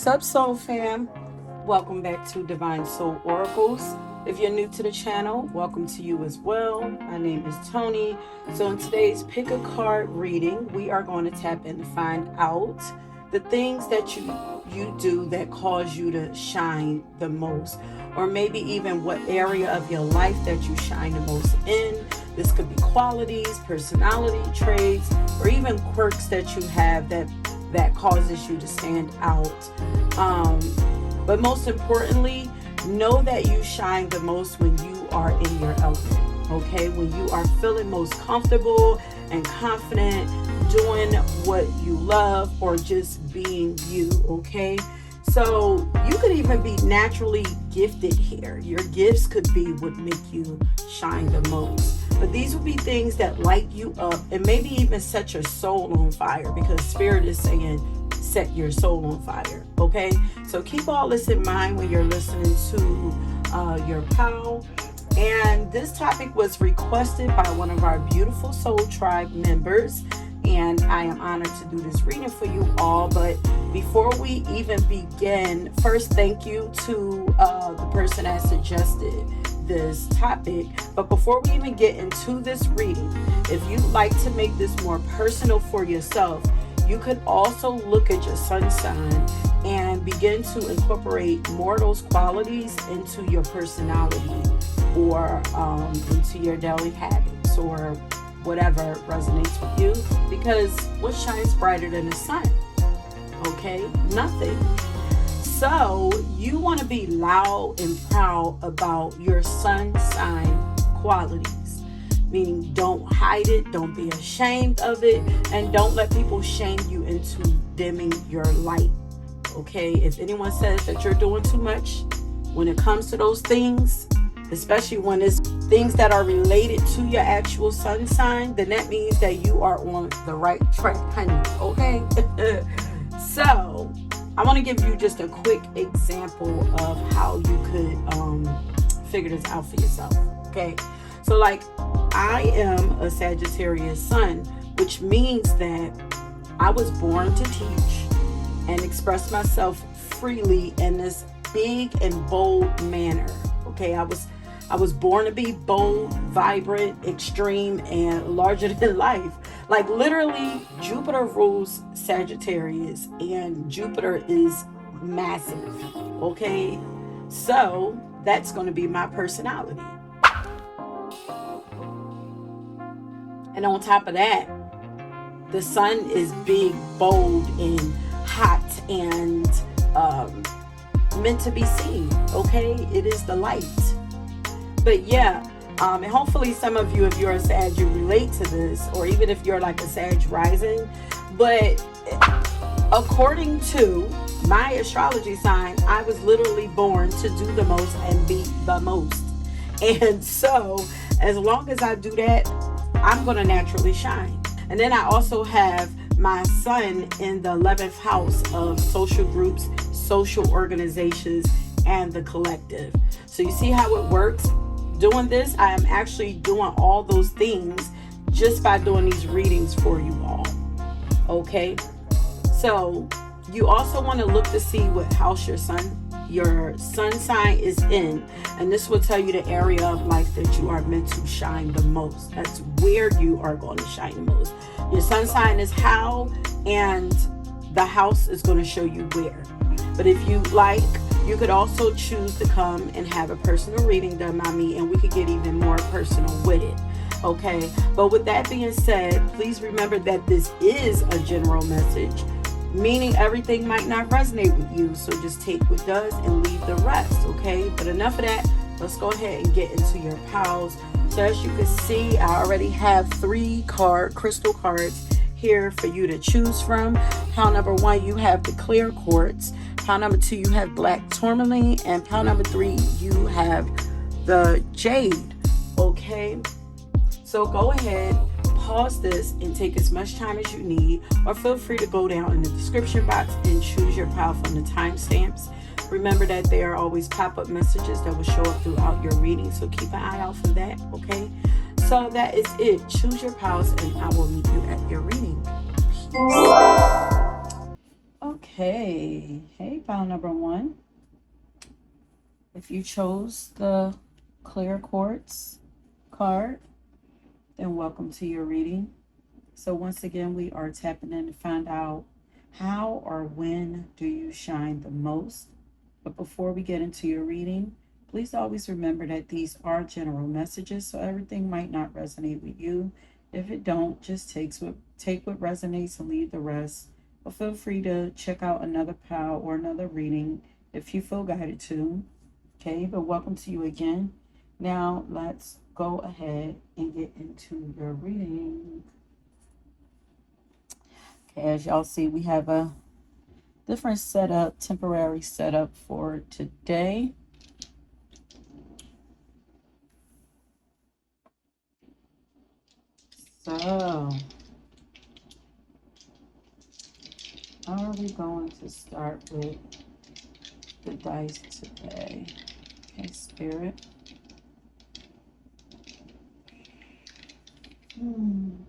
What's up, Soul Fam? Welcome back to Divine Soul Oracles. If you're new to the channel, welcome to you as well. My name is Tony. So in today's pick a card reading, we are going to tap in to find out the things that you do that cause you to shine the most, or maybe even what area of your life that you shine the most in. This could be qualities, personality traits, or even quirks that you have that causes you to stand out. But most importantly, know that you shine the most when you are in your element, okay? When you are feeling most comfortable and confident doing what you love or just being you, okay? So you could even be naturally gifted here. Your gifts could be what make you shine the most. But these would be things that light you up and maybe even set your soul on fire, because Spirit is saying set your soul on fire, okay? So keep all this in mind when you're listening to your pal. And this topic was requested by one of our beautiful Soul Tribe members, and I am honored to do this reading for you all. But before we even begin, first thank you to the person that suggested this topic. But before we even get into this reading, if you'd like to make this more personal for yourself, you could also look at your sun sign and begin to incorporate more of those qualities into your personality, or into your daily habits, or whatever resonates with you. Because what shines brighter than the sun? Okay, nothing. So you want to be loud and proud about your sun sign qualities, meaning don't hide it, don't be ashamed of it, and don't let people shame you into dimming your light. Okay, if anyone says that you're doing too much when it comes to those things, especially when it's things that are related to your actual sun sign, then that means that you are on the right track, honey. Okay. So I want to give you just a quick example of how you could figure this out for yourself. Okay, so like, I am a Sagittarius sun, which means that I was born to teach and express myself freely in this big and bold manner. Okay, I was born to be bold, vibrant, extreme, and larger than life. Like literally, Jupiter rules Sagittarius, and Jupiter is massive. Okay, so that's going to be my personality. And on top of that, the sun is big, bold, and hot, and meant to be seen. Okay, it is the light. But yeah, and hopefully some of you, if you're a Sag, you relate to this, or even if you're like a Sag rising. But according to my astrology sign, I was literally born to do the most and be the most. And so as long as I do that, I'm going to naturally shine. And then I also have my sun in the 11th house of social groups, social organizations, and the collective. So you see how it works? Doing this, I am actually doing all those things just by doing these readings for you all. Okay, so you also want to look to see what house your sun sign is in, and this will tell you the area of life that you are meant to shine the most. That's where you are going to shine the most. Your sun sign is how, and the house is going to show you where. But if you like, you could also choose to come and have a personal reading done by me, and we could get even more personal with it. Okay, but with that being said, please remember that this is a general message, meaning everything might not resonate with you. So just take what does and leave the rest. Okay, but enough of that. Let's go ahead and get into your piles. So as you can see, I already have 3 crystal cards here for you to choose from. Pile number 1, you have the clear quartz. Pile number 2, you have black tourmaline. And pile number 3, you have the jade. Okay, so go ahead, pause this, and take as much time as you need, or feel free to go down in the description box and choose your pile from the timestamps. Remember that there are always pop-up messages that will show up throughout your reading, so keep an eye out for that. Okay, so that is it. Choose your piles, and I will meet you at your reading. Peace. Okay, see. Hey, pile number 1. If you chose the clear quartz card, then welcome to your reading. So once again, we are tapping in to find out how or when do you shine the most. But before we get into your reading, please always remember that these are general messages, so everything might not resonate with you. If it don't, just take what resonates and leave the rest. But feel free to check out another pile or another reading if you feel guided to. Okay, but welcome to you again. Now let's go ahead and get into your reading. Okay, as y'all see, we have a different setup, temporary setup for today. So, how are we going to start with the dice today? Okay, Spirit. And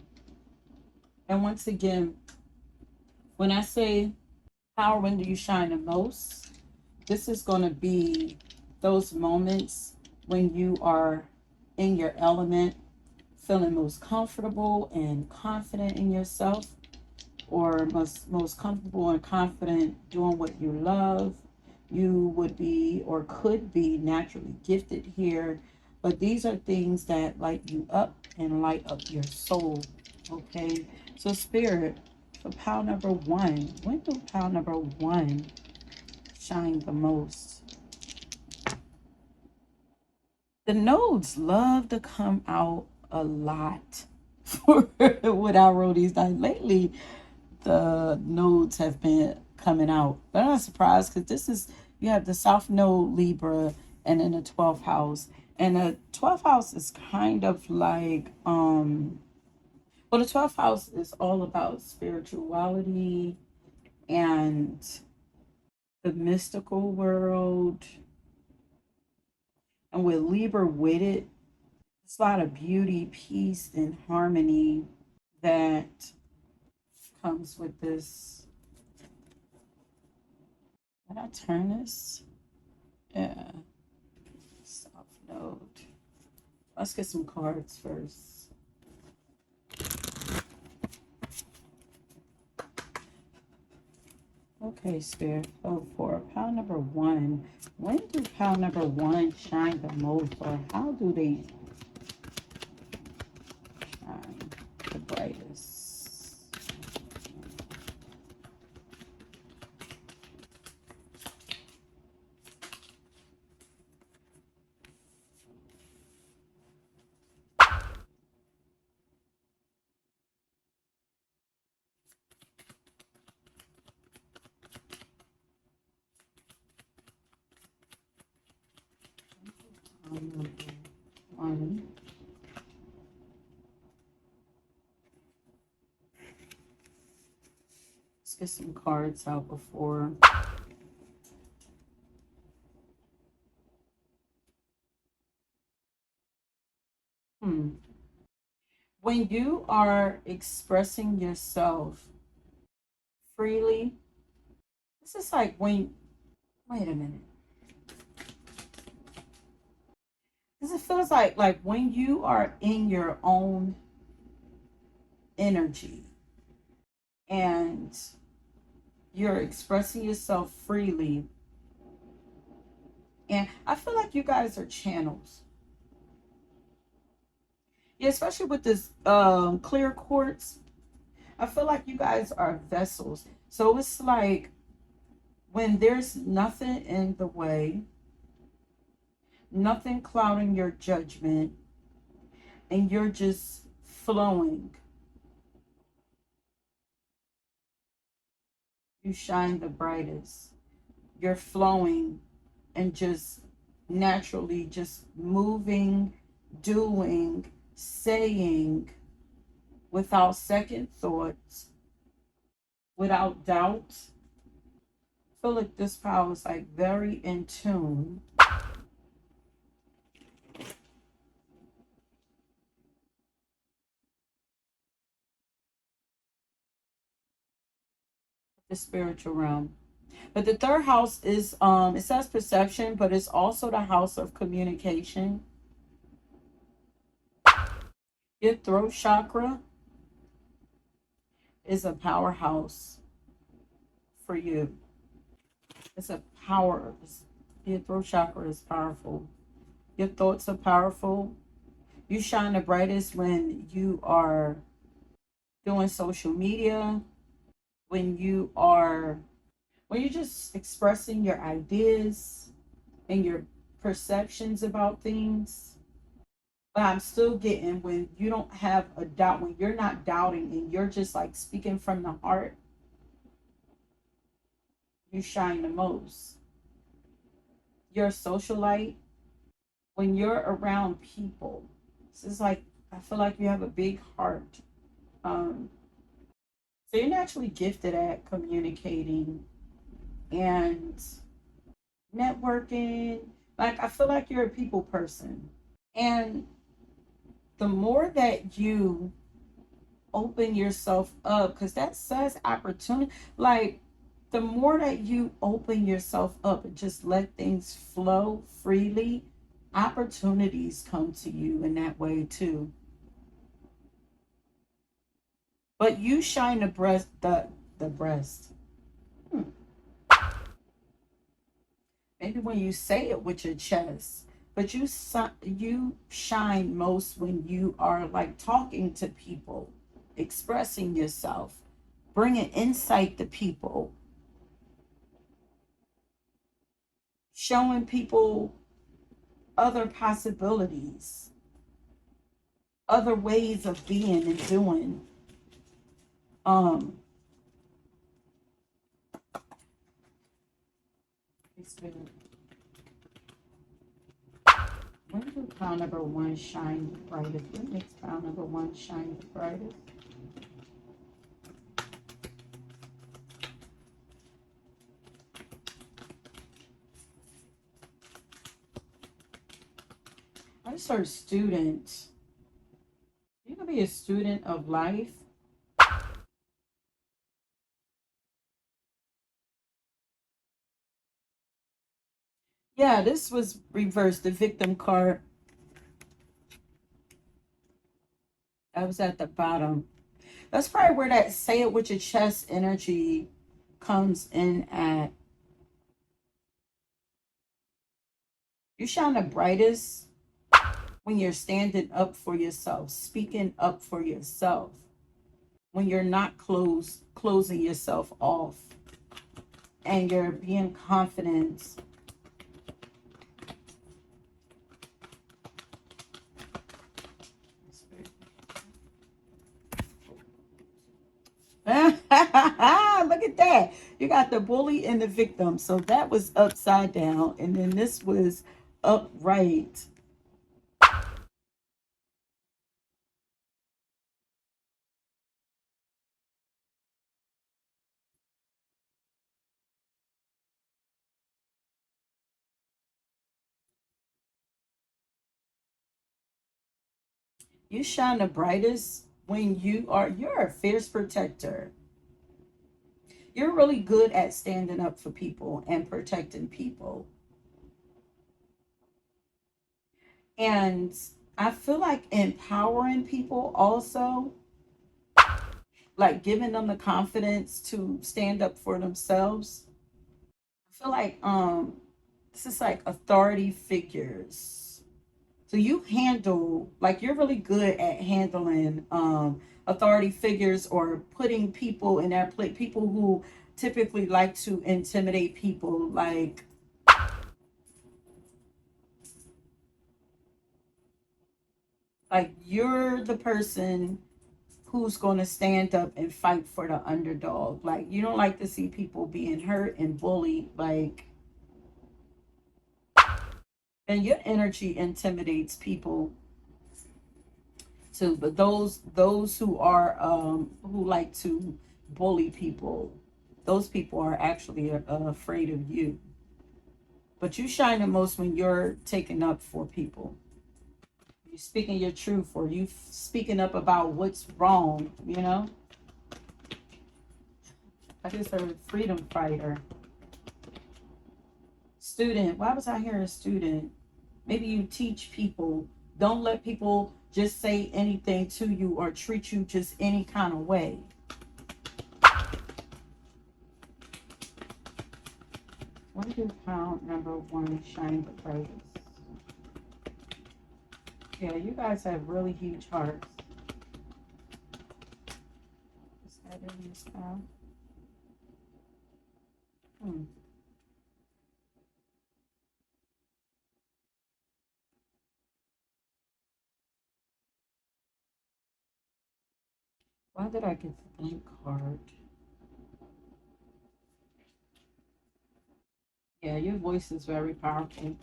once again, when I say how or when do you shine the most, this is going to be those moments when you are in your element, feeling most comfortable and confident in yourself, or most comfortable and confident doing what you love. You would be or could be naturally gifted here, but these are things that light you up and light up your soul. Okay, so Spirit, for pile number 1, when do pile number 1 shine the most? The nodes love to come out a lot for what I wrote these down lately. The nodes have been coming out, but I'm not surprised because this is, you have the South Node, Libra, and then the 12th house, and the 12th house is kind of like well, the 12th house is all about spirituality and the mystical world, and with Libra with it, it's a lot of beauty, peace, and harmony that comes with this. Did I turn this? Yeah. South Node. Let's get some cards first. Okay, Spirit. Oh, for pile number 1. When do pile number 1 shine the most, or how do they shine the brightest? Number 1. Let's get some cards out before. When you are expressing yourself freely, this is like when, wait a minute. Because it feels like when you are in your own energy and you're expressing yourself freely, and I feel like you guys are channels. Yeah, especially with this clear quartz, I feel like you guys are vessels. So it's like when there's nothing in the way, nothing clouding your judgment, and you're just flowing, you shine the brightest. You're flowing and just naturally just moving, doing, saying without second thoughts, without doubt. I feel like this power is like very in tune with the spiritual realm. But the third house is, it says perception, but it's also the house of communication. Your throat chakra is a powerhouse for you. It's a power. Your throat chakra is powerful. Your thoughts are powerful. You shine the brightest when you are doing social media, when you're just expressing your ideas and your perceptions about things. But I'm still getting when you don't have a doubt, when you're not doubting and you're just like speaking from the heart, you shine the most. You're a socialite. When you're around people, this is like, I feel like you have a big heart. Um, so you're naturally gifted at communicating and networking. Like, I feel like you're a people person. And the more that you open yourself up, because that says opportunity, like, the more that you open yourself up and just let things flow freely, opportunities come to you in that way too. But you shine the breast. Hmm. Maybe when you say it with your chest, but you shine most when you are like talking to people, expressing yourself, bringing insight to people, showing people other possibilities, other ways of being and doing. Um, when do pile number one shine the brightest? What makes pile number one shine the brightest? I just heard student. You can be a student of life. Yeah, this was reversed. The victim card. I was at the bottom. That's probably where that say it with your chest energy comes in at. You shine the brightest when you're standing up for yourself, speaking up for yourself, when you're not closing yourself off, and you're being confident. Look at that. You got the bully and the victim. So that was upside down, and then this was upright. You shine the brightest when you're a fierce protector. You're really good at standing up for people and protecting people. And I feel like empowering people also, like giving them the confidence to stand up for themselves. I feel like this is like authority figures. So you handle, like, you're really good at handling authority figures or putting people in their place, people who typically like to intimidate people, like you're the person who's going to stand up and fight for the underdog. Like, you don't like to see people being hurt and bullied, like, and your energy intimidates people too. But those who are who like to bully people, those people are actually afraid of you. But you shine the most when you're taking up for people. You speaking your truth, or you speaking up about what's wrong, I just heard freedom fighter. Student. Why was I here a student? Maybe you teach people. Don't let people just say anything to you or treat you just any kind of way. What is pound number one shining the brightest? Yeah, you guys have really huge hearts. Is that in this now? Why did I get the blank card? Yeah, your voice is very powerful.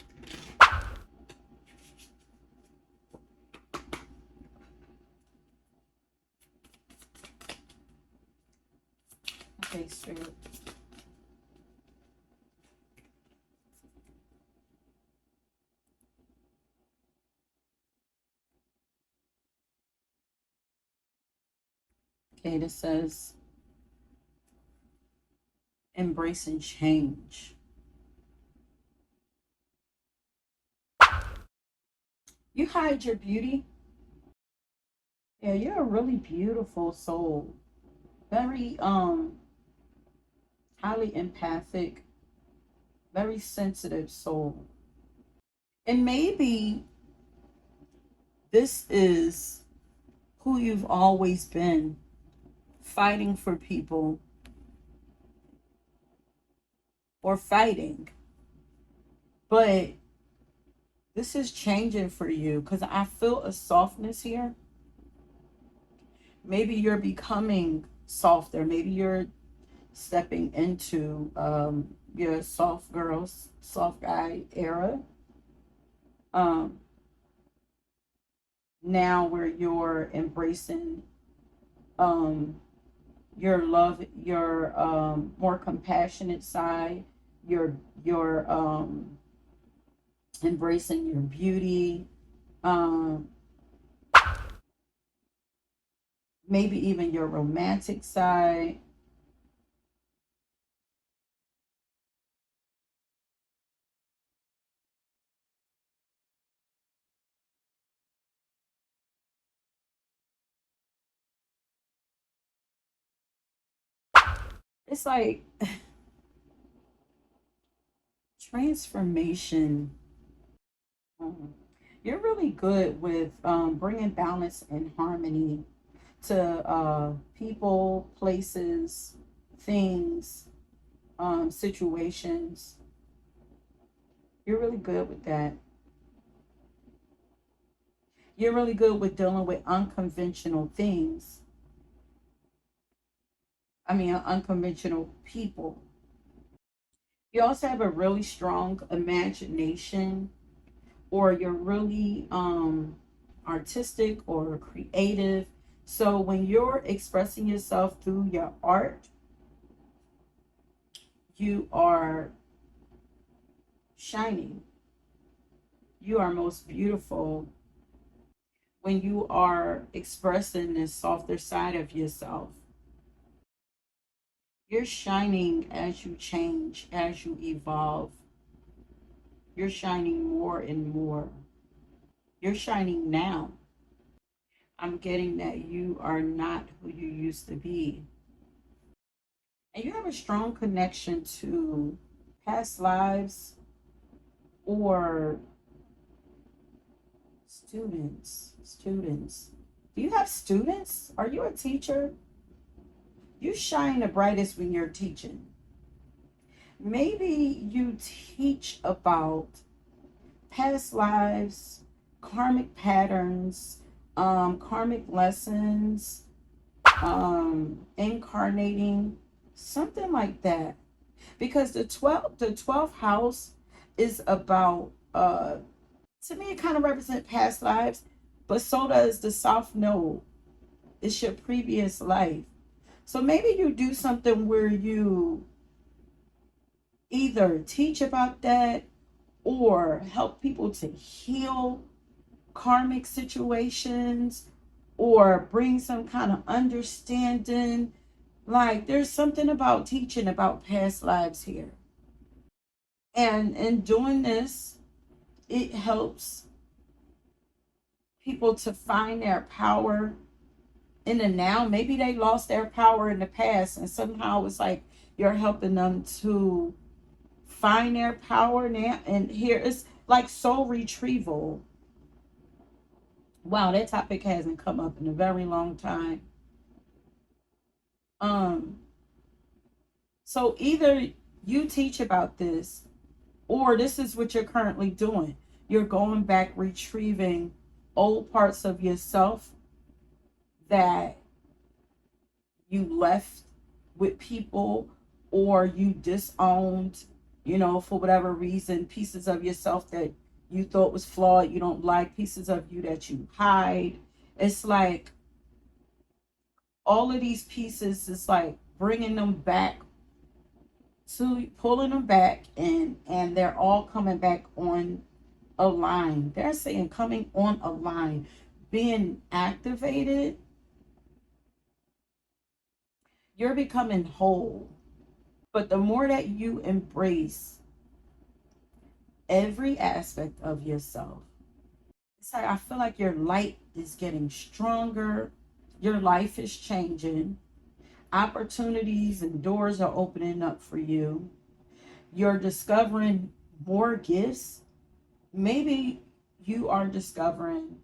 Okay, Spirit. Okay, this says embracing change. You hide your beauty. Yeah, you're a really beautiful soul. Very highly empathic, very sensitive soul. And maybe this is who you've always been, fighting for people or fighting. But this is changing for you because I feel a softness here. Maybe you're becoming softer. Maybe you're stepping into your soft girls, soft guy era. Um, Now where you're embracing um, your love, your more compassionate side, your embracing your beauty, um, maybe even your romantic side. It's like transformation. Um, you're really good with bringing balance and harmony to people, places, things, situations. You're really good with that. You're really good with dealing with unconventional things. I mean, unconventional people. You also have a really strong imagination, or you're really artistic or creative. So when you're expressing yourself through your art, you are shining. You are most beautiful when you are expressing this softer side of yourself. You're shining as you change, as you evolve. You're shining more and more. You're shining now. I'm getting that you are not who you used to be. And you have a strong connection to past lives or students. Students. Do you have students? Are you a teacher? You shine the brightest when you're teaching. Maybe you teach about past lives, karmic patterns, karmic lessons, incarnating, something like that. Because the 12th house is about to me it kind of represents past lives, but so does the South Node. It's your previous life. So maybe you do something where you either teach about that or help people to heal karmic situations or bring some kind of understanding. Like there's something about teaching about past lives here. And in doing this, it helps people to find their power in the now. Maybe they lost their power in the past, and somehow it's like you're helping them to find their power now. And here it's like soul retrieval. Wow, that topic hasn't come up in a very long time. Um, so either you teach about this, or this is what you're currently doing. You're going back, retrieving old parts of yourself that you left with people, or you disowned, for whatever reason, pieces of yourself that you thought was flawed, you don't like, pieces of you that you hide. It's like all of these pieces is like bringing them back, to pulling them back, and they're all coming back on a line. They're saying coming on a line, being activated. You're becoming whole. But the more that you embrace every aspect of yourself, it's like I feel like your light is getting stronger. Your life is changing. Opportunities and doors are opening up for you. You're discovering more gifts. Maybe you are discovering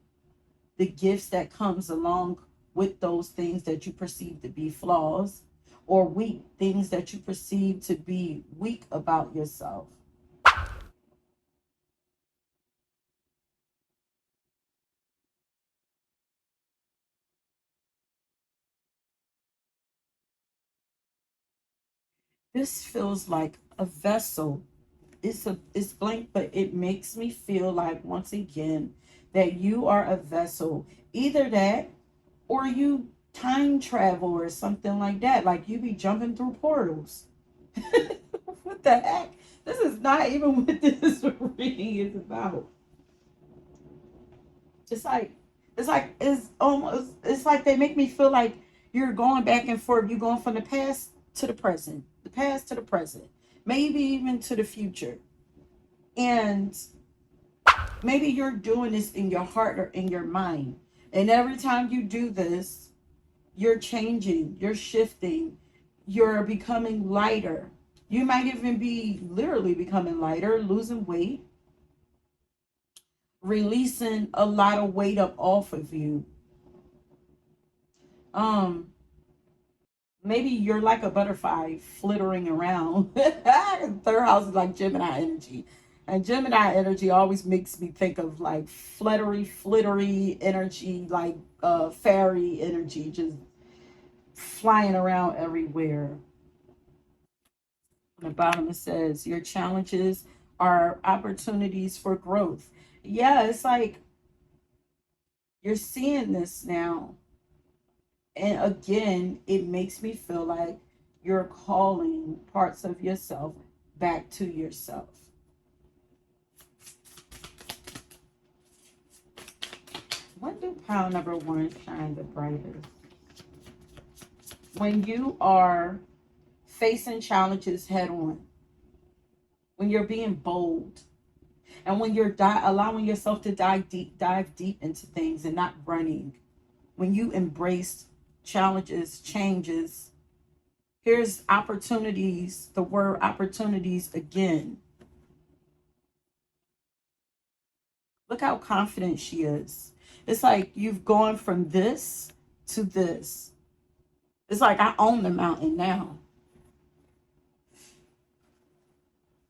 the gifts that comes along with those things that you perceive to be flaws, or weak things that you perceive to be weak about yourself. This feels like a vessel. It's blank, but it makes me feel like, once again, that you are a vessel. Either that, or you time travel or something like that. Like you be jumping through portals. What the heck? This is not even what this reading is about. It's like it's like they make me feel like you're going back and forth. You're going from the past to the present, the past to the present, maybe even to the future. And maybe you're doing this in your heart or in your mind. And every time you do this, you're changing, you're shifting, you're becoming lighter. You might even be literally becoming lighter, losing weight, releasing a lot of weight up off of you. Um, Maybe you're like a butterfly flittering around. Third house is like Gemini energy. And Gemini energy always makes me think of like flittery energy, like fairy energy, just flying around everywhere. On the bottom it says, your challenges are opportunities for growth. Yeah, it's like you're seeing this now. And again, it makes me feel like you're calling parts of yourself back to yourself. When do pile number one shine the brightest? When you are facing challenges head on, when you're being bold, and when you're allowing yourself to dive deep into things and not running. When you embrace challenges, changes, here's opportunities, the word opportunities again. Look how confident she is. It's like you've gone from this to this. It's like I own the mountain now.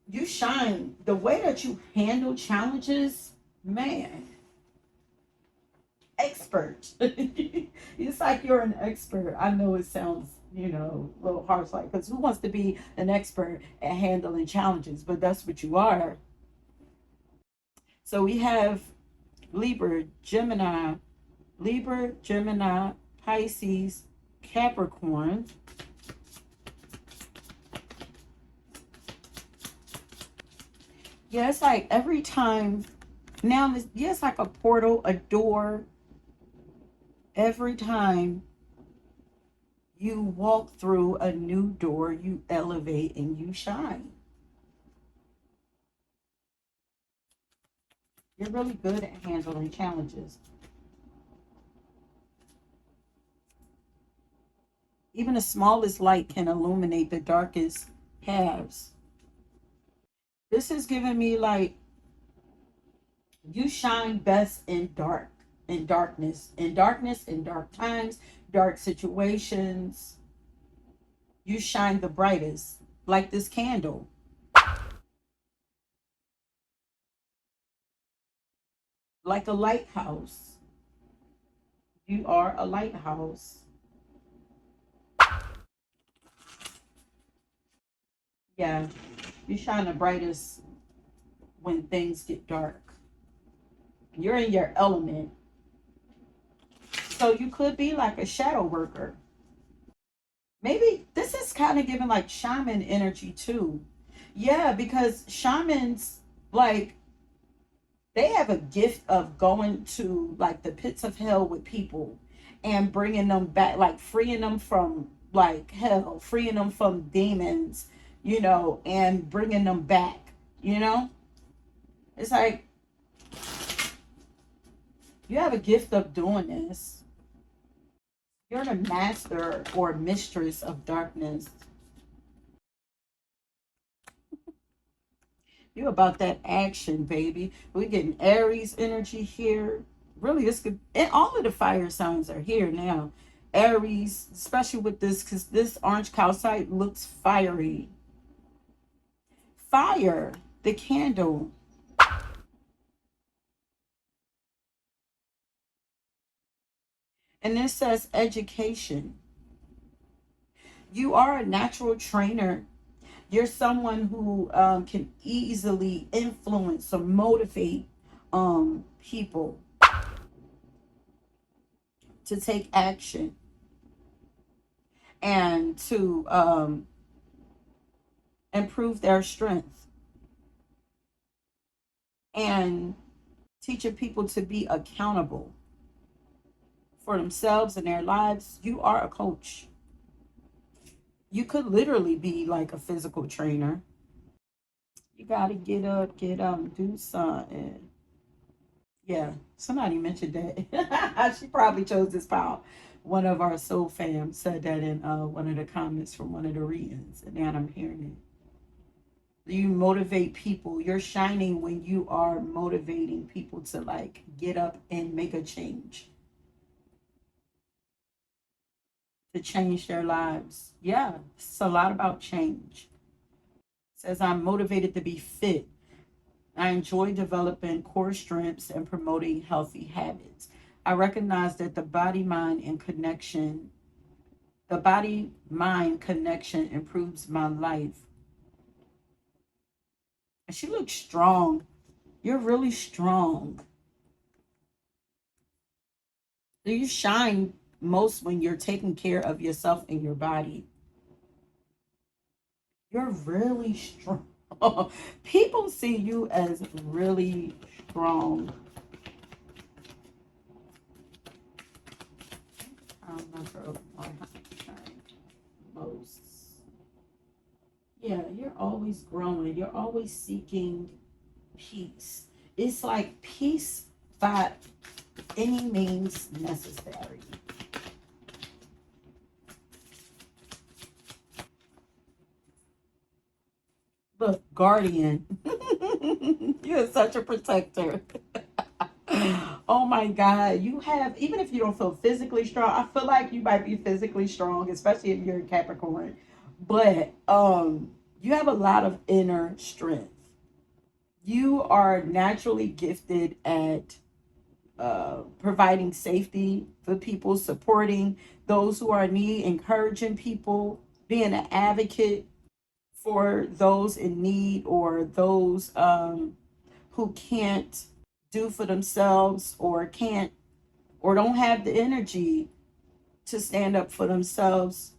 You shine. The way that you handle challenges, man, expert. It's like you're an expert. I know it sounds, a little harsh, like, because who wants to be an expert at handling challenges? But that's what you are. So we have Libra, Gemini, Pisces, Capricorn. Yeah, it's like every time now, yeah, it's like a portal, a door. Every time you walk through a new door, you elevate and you shine. You're really good at handling challenges. Even the smallest light can illuminate the darkest halves. This is giving me like you shine best in dark, in darkness, in darkness, in dark times, dark situations. You shine the brightest, like this candle, like a lighthouse. You are a lighthouse. Yeah, you shine the brightest when things get dark. You're in your element. So you could be like a shadow worker. Maybe this is kind of giving like shaman energy too. Yeah, because shamans, like, they have a gift of going to like the pits of hell with people and bringing them back, like freeing them from like hell, freeing them from demons, and bringing them back. You know, it's like you have a gift of doing this. You're the master or mistress of darkness. You about that action, baby. We're getting Aries energy here. Really, this could, and all of the fire signs are here now. Aries, especially with this, because this orange calcite looks fiery. Fire, the candle. And this says education. You are a natural trainer. You're someone who can easily influence or motivate people to take action and to improve their strength and teaching people to be accountable for themselves and their lives. You are a coach. You could literally be like a physical trainer. You got to get up, get do something. Yeah, somebody mentioned that. She probably chose this pile. One of our soul fam said that in one of the comments from one of the readings, and now I'm hearing it. You motivate people. You're shining when you are motivating people to like get up and make a change, to change their lives. Yeah, it's a lot about change. It says I'm motivated to be fit. I enjoy developing core strengths and promoting healthy habits. I recognize that the body mind connection improves my life. And she looks strong. You're really strong. You shine most when you're taking care of yourself and your body. You're really strong. People see you as really strong. I remember most. Yeah, you're always growing. You're always seeking peace. It's like peace by any means necessary. Look, guardian. You're such a protector. Oh my God. You have, even if you don't feel physically strong, I feel like you might be physically strong, especially if you're a Capricorn. But you have a lot of inner strength. You are naturally gifted at providing safety for people, supporting those who are in need, encouraging people, being an advocate for those in need or those who can't do for themselves or can't or don't have the energy to stand up for themselves,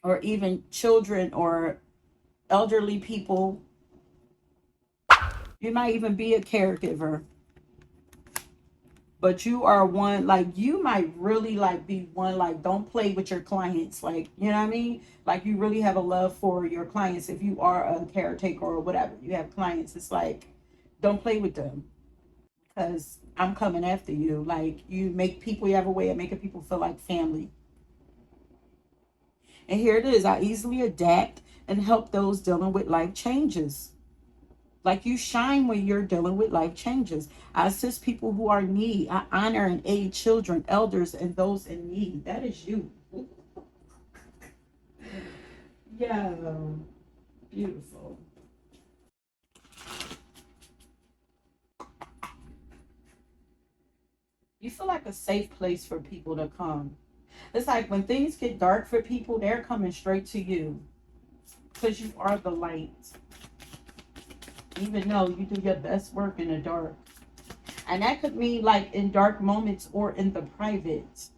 or even children or elderly people. You might even be a caregiver, but you are one, like, you might really like be one, like, don't play with your clients, like, you know what I mean, like, you really have a love for your clients. If you are a caretaker or whatever, you have clients, it's like Don't play with them, because I'm coming after you. Like, you make people, you have a way of making people feel like family. And here it is. I easily adapt and help those dealing with life changes. Like, you shine when you're dealing with life changes. I assist people who are in need. I honor and aid children, elders, and those in need. That is you. Yeah, beautiful. You feel like a safe place for people to come. It's like when things get dark for people, they're coming straight to you because you are the light. Even though you do your best work in the dark. And that could mean like in dark moments or in the private.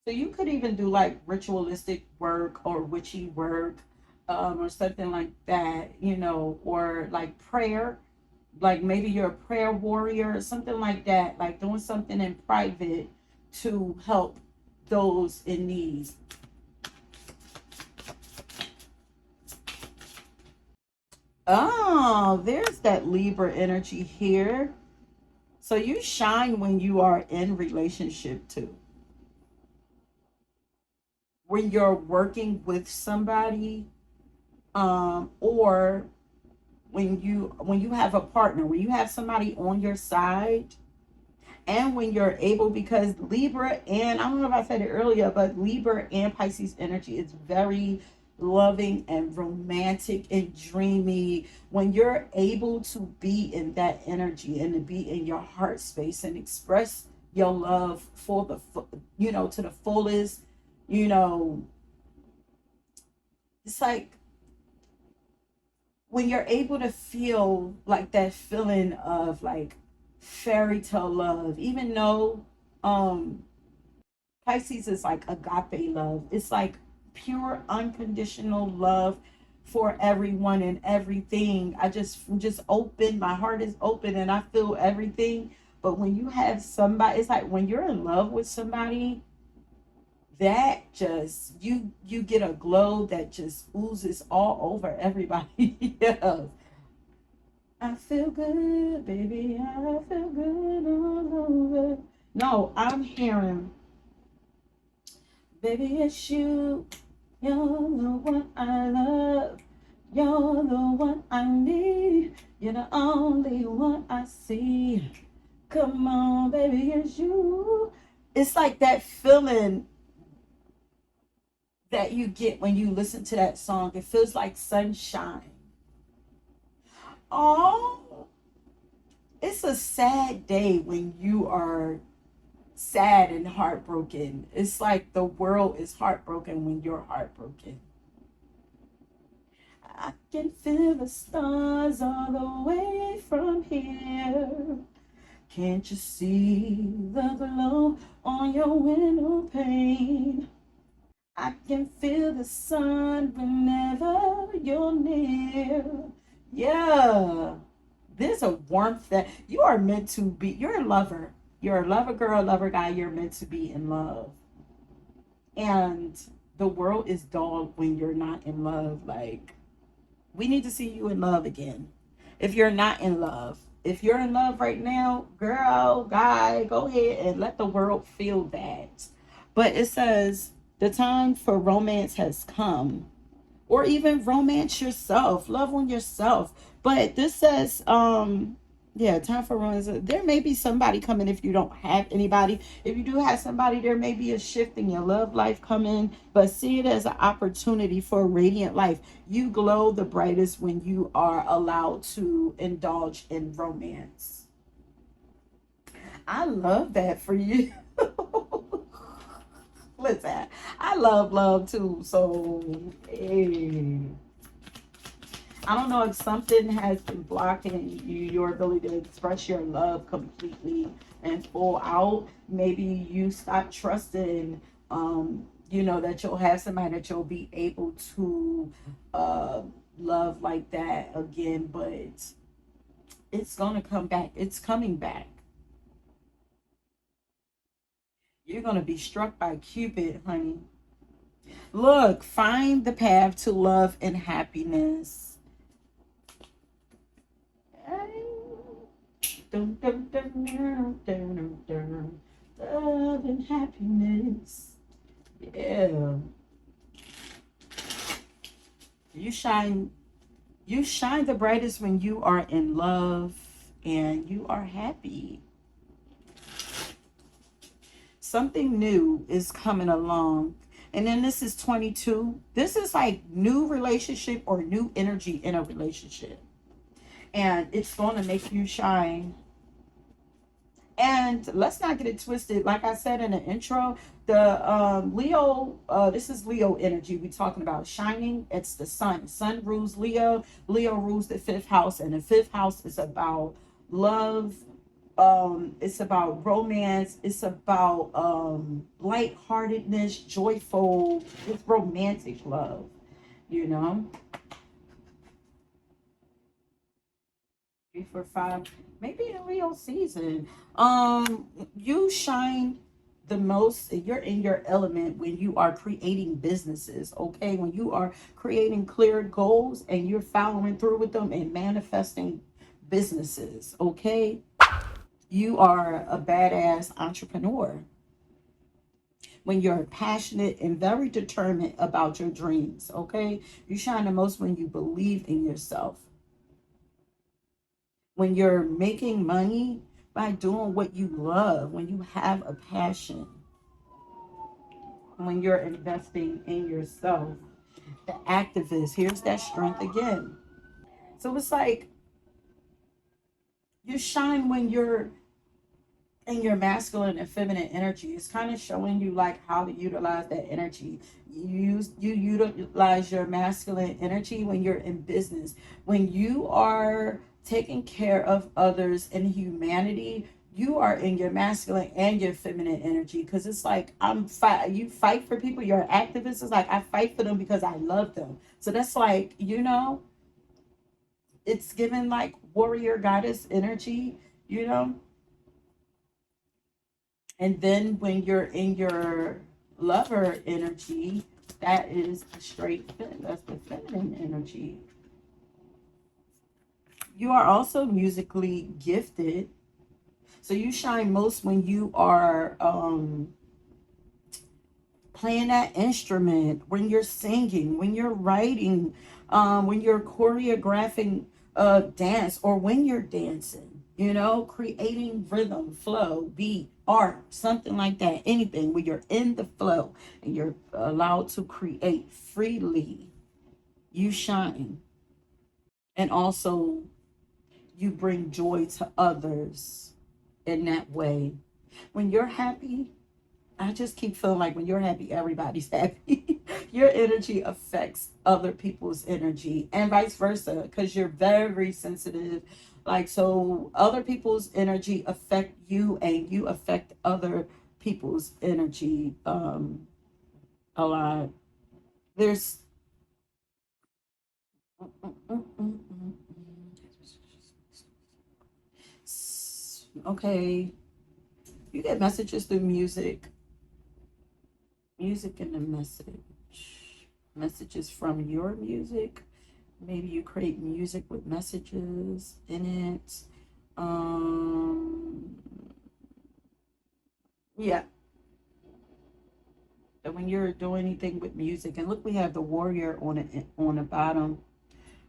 So you could even do like ritualistic work or witchy work, or something like that, or like prayer. Like maybe you're a prayer warrior or something like that, like doing something in private to help those in need. Oh, there's that Libra energy here. So you shine when you are in relationship too. When you're working with somebody, or when you have a partner, when you have somebody on your side, and when you're able, because Libra, and I don't know if I said it earlier, but Libra and Pisces energy is very loving and romantic and dreamy. When you're able to be in that energy and to be in your heart space and express your love for to the fullest, you know, it's like when you're able to feel like that feeling of like fairy tale love, even though um Pisces is like agape love. It's like pure unconditional love for everyone and everything. I just open, my heart is open and I feel everything. But when you have somebody, it's like when you're in love with somebody, that just you get a glow that just oozes all over everybody. Yeah. I feel good, baby. I feel good all over. No, I'm hearing, baby, it's you. You're the one I love. You're the one I need. You're the only one I see. Come on, baby, it's you. It's like that feeling that you get when you listen to that song. It feels like sunshine. Oh, it's a sad day when you are sad and heartbroken. It's like the world is heartbroken when you're heartbroken. I can feel the stars all the way from here. Can't you see the glow on your window pane? I can feel the sun whenever you're near. Yeah. There's a warmth that you are meant to be. You're a lover. You're a lover girl, lover guy. You're meant to be in love. And the world is dull when you're not in love. Like, we need to see you in love again. If you're not in love, if you're in love right now, girl, guy, go ahead and let the world feel that. But it says the time for romance has come, or even romance yourself, love on yourself. But this says, yeah, time for romance. There may be somebody coming if you don't have anybody. If you do have somebody, there may be a shift in your love life coming, but see it as an opportunity for a radiant life. You glow the brightest when you are allowed to indulge in romance. I love that for you. Listen, I love love too. So, hey. I don't know if something has been blocking you, your ability to express your love completely and full out. Maybe you stop trusting, that you'll have somebody that you'll be able to uh, love like that again. But it's going to come back. It's coming back. You're going to be struck by Cupid, honey. Look, find the path to love and happiness. Dun, dun, dun, dun, dun, dun, dun. Love and happiness. Yeah. You shine you shine the brightest when you are in love and you are happy. Something new is coming along. And then this is 22. This is like new relationship or new energy in a relationship. And it's going to make you shine. And let's not get it twisted. Like I said in the intro, the Leo, this is Leo energy. We're talking about shining. It's the sun. Sun rules Leo. Leo rules the fifth house. And the fifth house is about love. It's about romance. It's about lightheartedness, joyful. It's romantic love, you know. 3 4 5, maybe in Leo season. You shine the most, you're in your element when you are creating businesses, okay? When you are creating clear goals and you're following through with them and manifesting businesses, okay? You are a badass entrepreneur when you're passionate and very determined about your dreams, okay? You shine the most when you believe in yourself, when you're making money by doing what you love, when you have a passion, when you're investing in yourself. The activist, here's that strength again. So it's like you shine when you're in your masculine and feminine energy. It's kind of showing you like how to utilize that energy. You utilize your masculine energy when you're in business, when you are taking care of others in humanity. You are in your masculine and your feminine energy, because it's like you fight for people. You're an activist. It's like I fight for them because I love them. So that's like, it's given like warrior goddess energy, you know. And then when you're in your lover energy, that is a that's the feminine energy. You are also musically gifted. So you shine most when you are playing that instrument, when you're singing, when you're writing, when you're choreographing dance, or when you're dancing, creating rhythm, flow, beat, art, something like that, anything where you're in the flow and you're allowed to create freely, you shine. And also, you bring joy to others in that way. When you're happy, I just keep feeling like when you're happy, everybody's happy. Your energy affects other people's energy and vice versa, because you're very sensitive. Like, so other people's energy affect you and you affect other people's energy a lot. There's okay, you get messages through music and a messages from your music. Maybe you create music with messages in it. um yeah. And when you're doing anything with music, and look, we have the warrior on it on the bottom.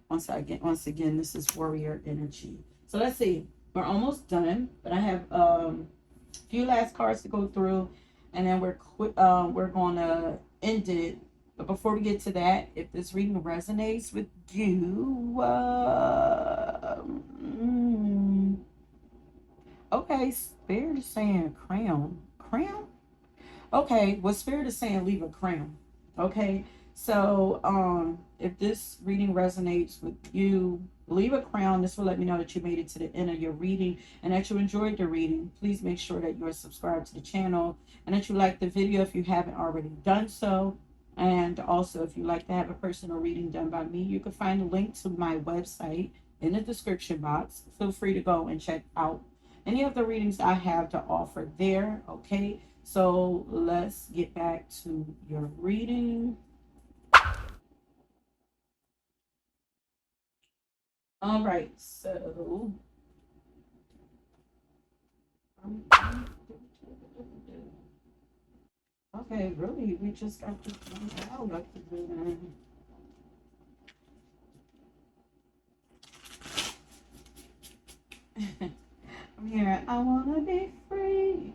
Once again, this is warrior energy. So let's see, we're almost done, but I have a few last cards to go through, and then we're gonna end it. But before we get to that, if this reading resonates with you, okay, Spirit is saying crown. Okay, well, Spirit is saying leave a crown. Okay, so if this reading resonates with you, leave a crown. This will let me know that you made it to the end of your reading and that you enjoyed the reading. Please make sure that you're subscribed to the channel and that you like the video if you haven't already done so. And also, if you like to have a personal reading done by me, you can find a link to my website in the description box. Feel free to go and check out any of the readings I have to offer there. Okay, so let's get back to your reading. All right, so Okay, really, we just got this one out like to do now. I'm here. I wanna be free.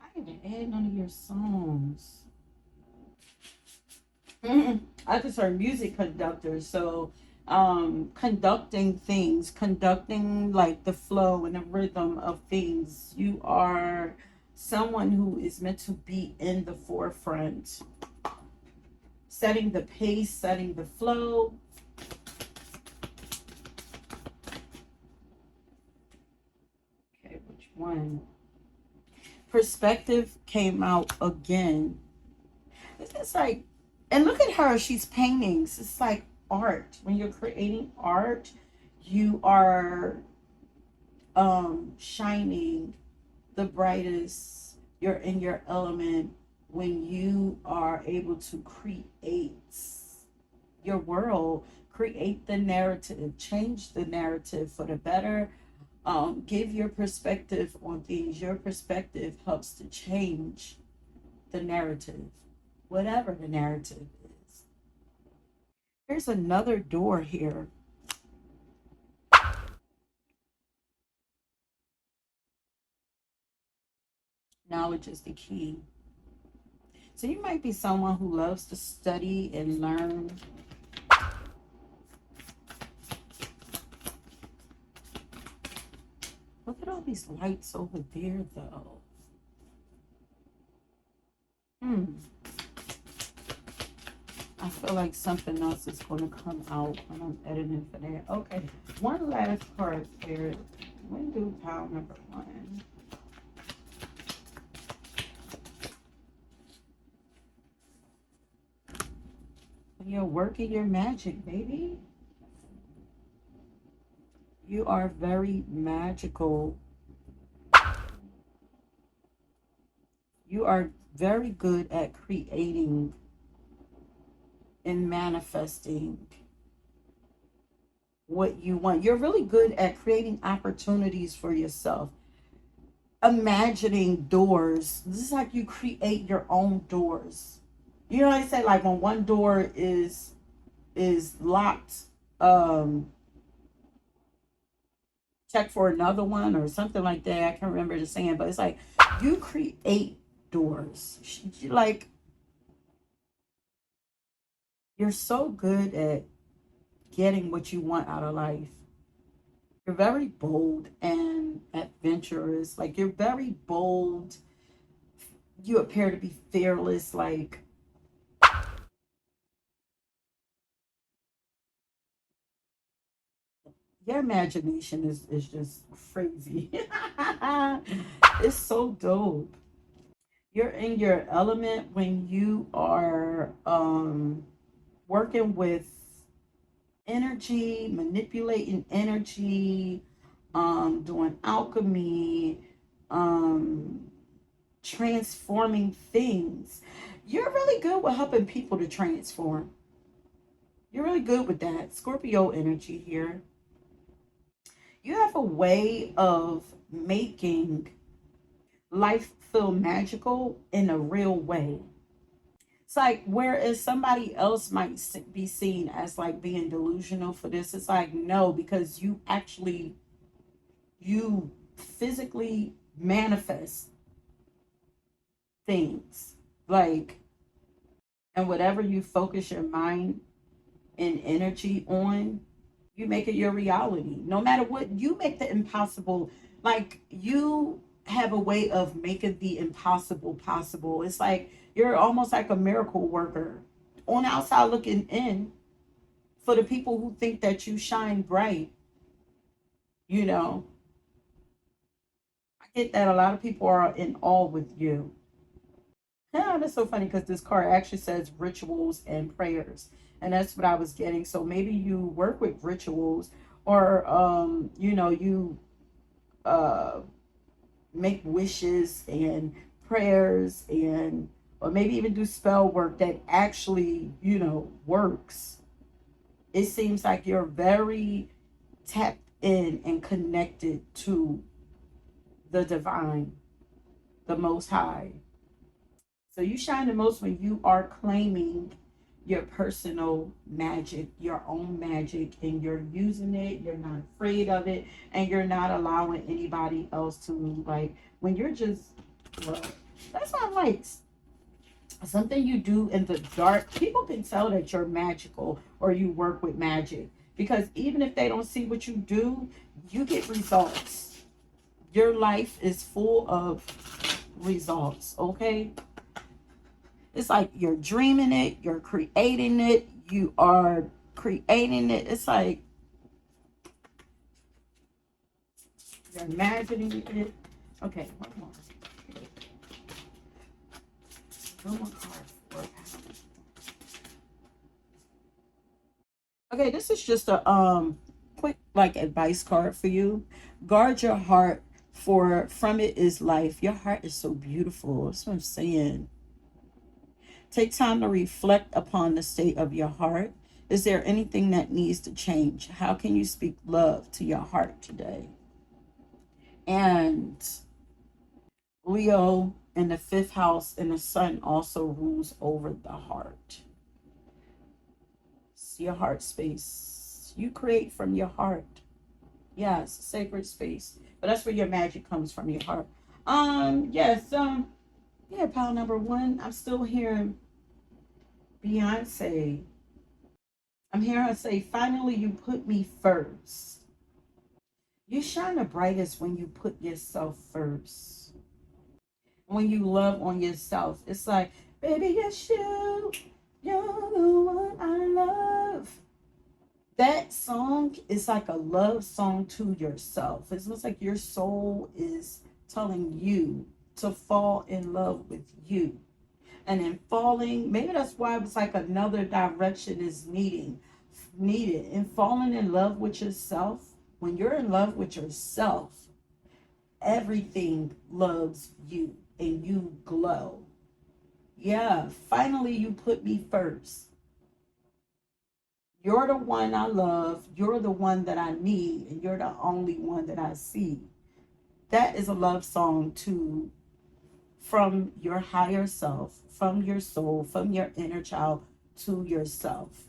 I didn't add none of your songs. I just heard music conductors, so conducting things, conducting like the flow and the rhythm of things. You are someone who is meant to be in the forefront, setting the pace, setting the flow. Okay, which one? Perspective came out again. It's like, and look at her, she's paintings. It's like art. When you're creating art, you are shining the brightest. You're in your element when you are able to create your world, create the narrative, change the narrative for the better. Give your perspective on things. Your perspective helps to change the narrative, whatever the narrative is. Here's another door here. Knowledge is the key. So you might be someone who loves to study and learn. Look at all these lights over there, though. I feel like something else is going to come out when I'm editing for that. Okay, one last card here. When do pile number one? You're working your magic, baby. You are very magical. You are very good at creating and manifesting what you want. You're really good at creating opportunities for yourself. Imagining doors. This is like you create your own doors. You know what I say? Like when one door is locked, um, check for another one or something like that. I can't remember the saying, but it's like you create doors. Like you're so good at getting what you want out of life. You're very bold and adventurous. Like you're very bold. You appear to be fearless. Like your imagination is just crazy. It's so dope. You're in your element when you are working with energy, manipulating energy, doing alchemy, um, transforming things. You're really good with helping people to transform. You're really good with that. Scorpio energy here. You have a way of making life feel magical in a real way. It's like whereas somebody else might be seen as like being delusional for this, it's like no, because you physically manifest things like, and whatever you focus your mind and energy on, you make it your reality. No matter what, you make the impossible. Like you have a way of making the impossible possible. It's like you're almost like a miracle worker on the outside looking in. For the people who think that you shine bright, you know, I get that a lot of people are in awe with you. Yeah, that's so funny because this card actually says rituals and prayers, and that's what I was getting. So maybe you work with rituals, or you uh make wishes and prayers, and or maybe even do spell work that actually works. It seems like you're very tapped in and connected to the divine, the most high. So you shine the most when you are claiming your personal magic, your own magic, and you're using it, you're not afraid of it, and you're not allowing anybody else to, like, when you're just, well, that's not like something you do in the dark. People can tell that you're magical or you work with magic, because even if they don't see what you do, you get results. Your life is full of results, okay? It's like you're dreaming it, you're creating it, you are creating it. It's like you're imagining it. Okay, one more. One more card. Okay, this is just a quick like advice card for you. Guard your heart, for from it is life. Your heart is so beautiful. That's what I'm saying. Take time to reflect upon the state of your heart. Is there anything that needs to change? How can you speak love to your heart today? And Leo in the 5th house, and the sun also rules over the heart. It's your heart space. You create from your heart. Yes, sacred space. But that's where your magic comes from, your heart. Yes, yeah, pile number 1. I'm still hearing Beyonce. I'm hearing her say, finally you put me first. You shine the brightest when you put yourself first. When you love on yourself. It's like, baby, it's you. You're the one I love. That song is like a love song to yourself. It's almost like your soul is telling you to fall in love with you. And in falling, maybe that's why it's like another direction is needed. In falling in love with yourself, when you're in love with yourself, everything loves you and you glow. Yeah, finally you put me first. You're the one I love. You're the one that I need. And you're the only one that I see. That is a love song to, from your higher self, from your soul, from your inner child to yourself.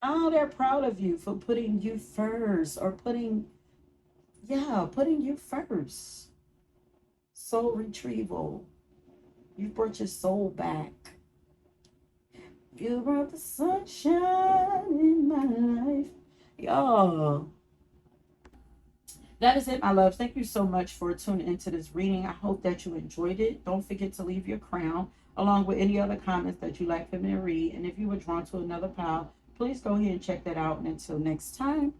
Oh, they're proud of you for putting you first, or putting you first. Soul retrieval. You brought your soul back. You brought the sunshine in my life. Y'all. That is it, my loves. Thank you so much for tuning into this reading. I hope that you enjoyed it. Don't forget to leave your crown along with any other comments that you like for me to read. And if you were drawn to another pile, please go ahead and check that out. And until next time,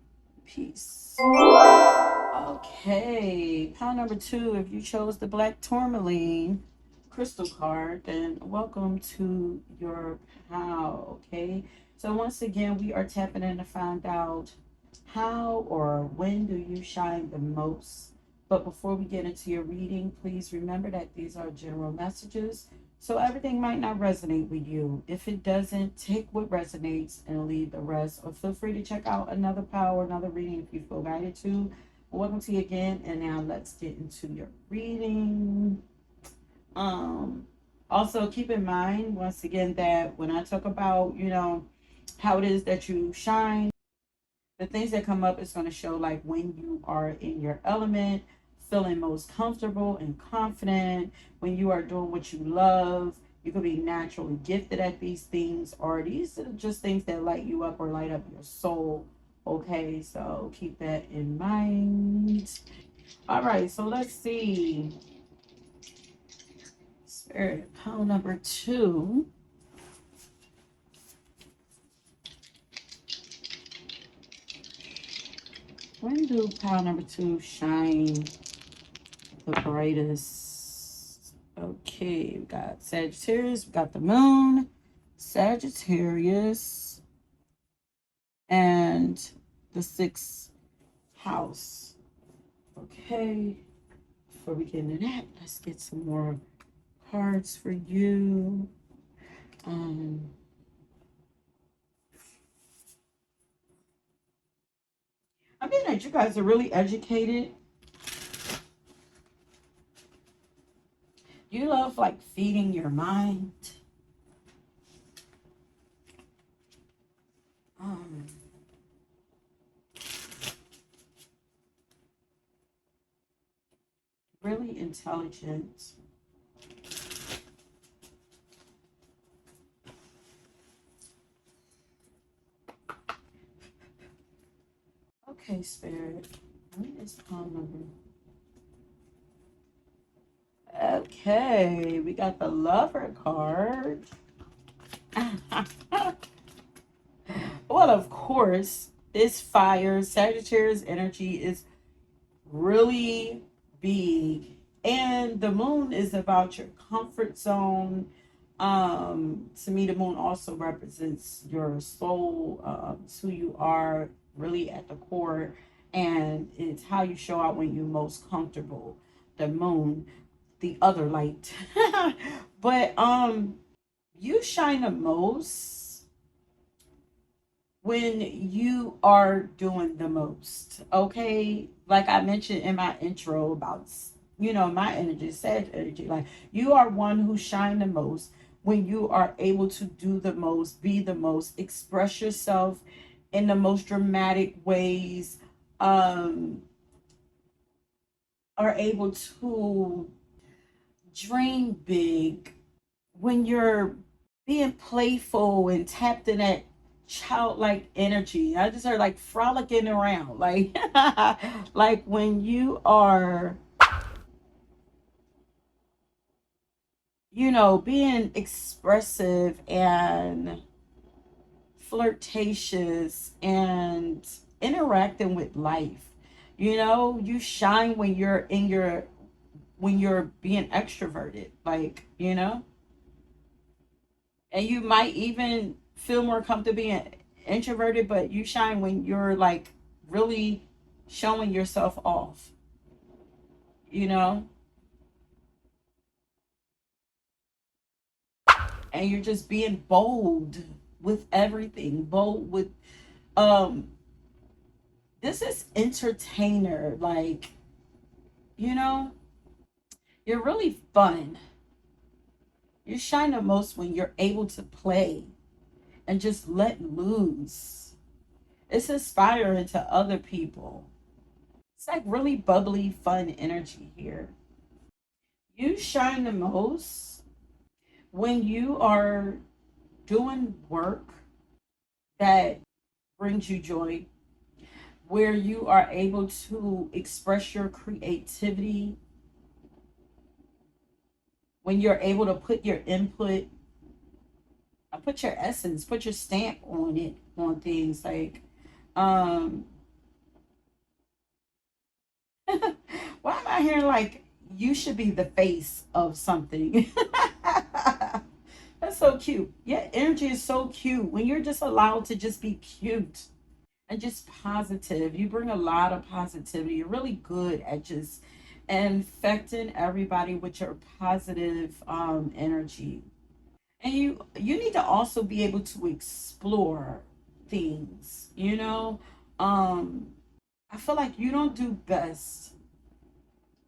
peace. Okay, pile number 2. If you chose the black tourmaline crystal card, then welcome to your pile. Okay, so once again, we are tapping in to find out how or when do you shine the most. But before we get into your reading, please remember that these are general messages, so everything might not resonate with you. If it doesn't, take what resonates and leave the rest, or feel free to check out another pile or another reading if you feel guided to. Welcome to you again, and now let's get into your reading. Also keep in mind once again that when I talk about, how it is that you shine, the things that come up is going to show like when you are in your element, feeling most comfortable and confident, when you are doing what you love. You could be naturally gifted at these things, or these are just things that light you up or light up your soul. Okay, so keep that in mind. All right, so let's see. Spirit, pile number 2. When do pile number 2 shine the brightest? Okay, we got Sagittarius, we got the moon, Sagittarius, and the 6th house. Okay, before we get into that, let's get some more cards for you. I mean that you guys are really educated. feeding your mind. Really intelligent. Okay, Spirit. What is palm number? Okay, we got the Lover card. Well, of course, it's fire. Sagittarius energy is really big. And the moon is about your comfort zone. To me, the moon also represents your soul. It's who you are really at the core. And it's how you show out when you're most comfortable. The moon, the other light. But you shine the most when you are doing the most. Okay, like I mentioned in my intro about, you know, my energy, Sag energy, like you are one who shine the most when you are able to do the most, be the most, express yourself in the most dramatic ways, are able to dream big, when you're being playful and tapped in that childlike energy. I just heard like frolicking around, like like when you are, you know, being expressive and flirtatious and interacting with life. You know, you shine when you're in your, when you're being extroverted, like, you know, and you might even feel more comfortable being introverted, but you shine when you're like really showing yourself off, you know, and you're just being bold with everything, bold with, um this is entertainer, like, you know, you're really fun. You shine the most when you're able to play and just let loose. It's inspiring to other people. It's like really bubbly, fun energy here. You shine the most when you are doing work that brings you joy, where you are able to express your creativity, when you're able to put your input, put your essence, put your stamp on it, on things like, um, why am I hearing like you should be the face of something? That's so cute. Yeah, energy is so cute when you're just allowed to just be cute and just positive. You bring a lot of positivity. You're really good at just infecting everybody with your positive energy. And you need to also be able to explore things, you know. I feel like you don't do best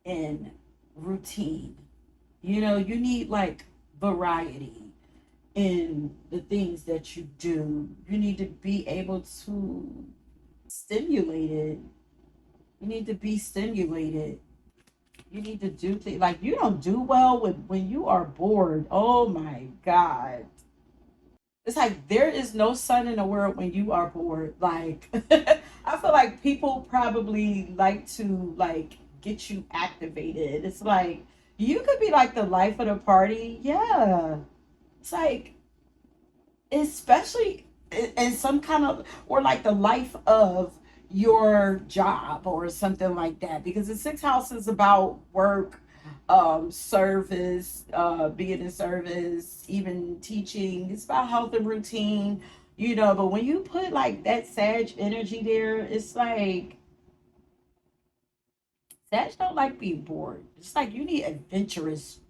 in routine. You know, you need like variety in the things that you do. You need to be able to stimulate it. You need to be stimulated. You need to do things like you don't do well with when you are bored. Oh my God. It's like there is no sun in the world when you are bored. Like I feel like people probably like to like get you activated. It's like you could be like the life of the party. Yeah. It's like, especially in some kind of, or like the life of your job or something like that, because the sixth house is about work, service, being in service, even teaching. It's about health and routine, you know. But when you put like that Sag energy there, it's like Sag don't like being bored. It's like you need adventurous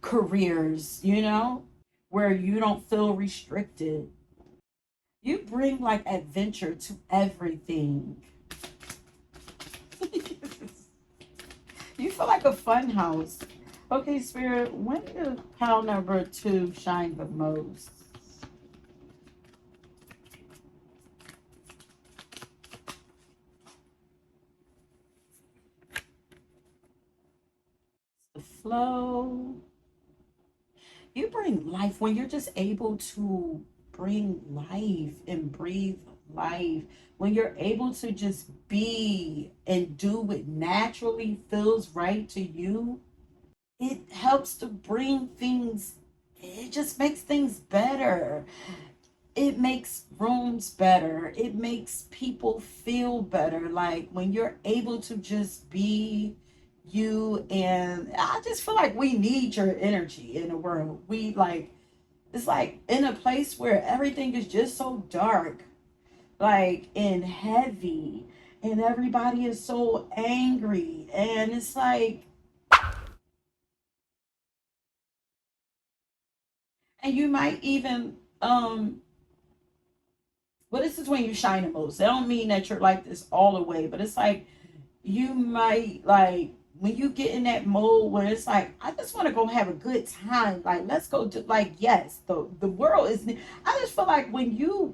careers, you know, where you don't feel restricted. You bring like adventure to everything. You feel like a fun house. Okay, Spirit, when does pile number 2 shine the most? The flow. You bring life when you're just able to bring life and breathe life. When you're able to just be and do what naturally feels right to you, it helps to bring things, it just makes things better. It makes rooms better. It makes people feel better. Like when you're able to just be you, and I just feel like we need your energy in the world. We like, it's like in a place where everything is just so dark, like and heavy, and everybody is so angry, and it's like, and you might even well, this is when you shine the most. I don't mean that you're like this all the way, but it's like you might like when you get in that mode where it's like, I just want to go have a good time. Like, let's go to like, yes, the world is. I just feel like when you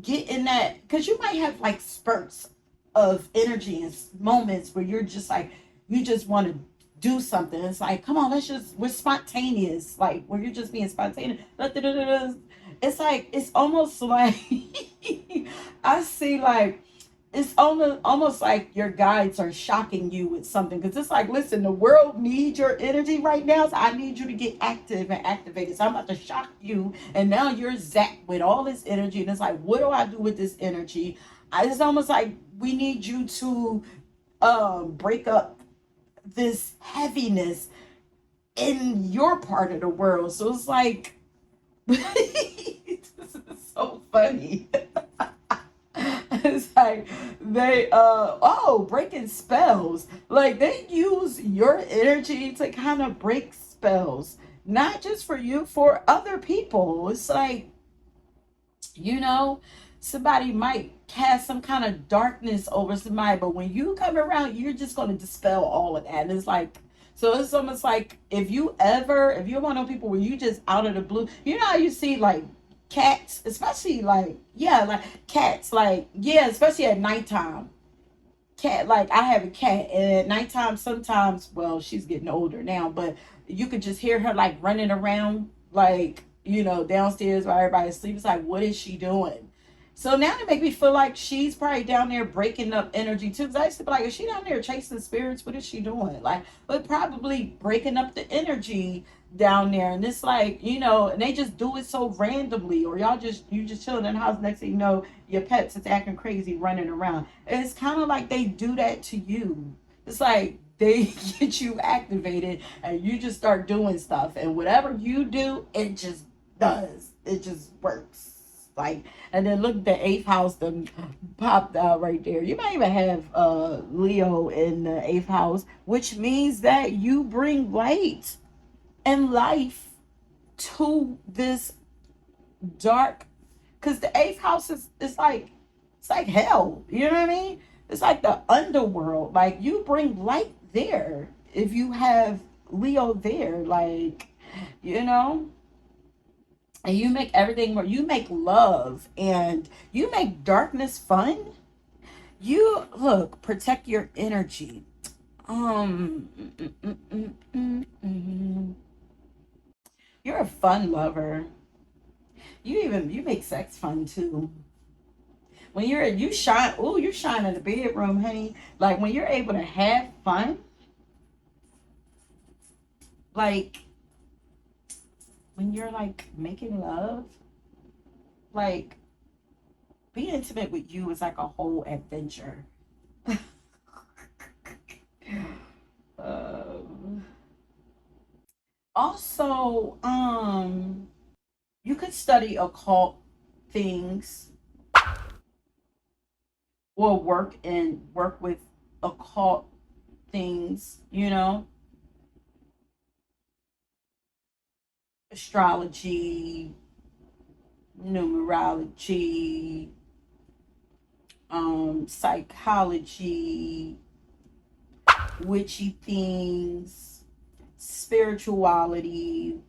get in that, because you might have like spurts of energy and moments where you're just like, you just want to do something. It's like, come on, we're spontaneous. Like, where you're just being spontaneous. It's like, it's almost like, I see like, it's almost like your guides are shocking you with something, because it's like, listen, the world needs your energy right now, so I need you to get active and activated. So I'm about to shock you, and now you're zapped with all this energy, and it's like, what do I do with this energy? It's almost like we need you to break up this heaviness in your part of the world. So it's like, this is so funny. It's like they breaking spells. Like they use your energy to kind of break spells, not just for you, for other people. It's like, you know, somebody might cast some kind of darkness over somebody, but when you come around, you're just going to dispel all of that. And it's like, so it's almost like, if you're one of those people where you just out of the blue, you know how you see like cats, especially like, yeah, like cats, like, yeah, especially at nighttime. Cat, like I have a cat, and at nighttime sometimes, well, she's getting older now, but you could just hear her like running around, like, downstairs while everybody's asleep. It's like, what is she doing? So now it make me feel like she's probably down there breaking up energy too, because I used to be like, is she down there chasing spirits? What is she doing? Like, but probably breaking up the energy down there. And it's like, and they just do it so randomly, or you just chilling in the house, next thing you know, your pets is acting crazy running around. And it's kind of like they do that to you. It's like they get you activated, and you just start doing stuff, and whatever you do, it just does. It just works. Like, and then look, the eighth house done popped out right there. You might even have Leo in the eighth house, which means that you bring light and life to this dark, because the eighth house is like, it's like hell. You know what I mean? It's like the underworld. Like, you bring light there if you have Leo there, like, you know and you make everything more, you make love and you make darkness fun. You look, protect your energy. um mm, mm, mm, mm, mm. You're a fun lover. You make sex fun too. When you shine, oh, you shine in the bedroom, honey. Like when you're able to have fun, like when you're like making love, like being intimate with you is like a whole adventure. um, Also, you could study occult things, or work with occult things, astrology, numerology, psychology, witchy things, spirituality,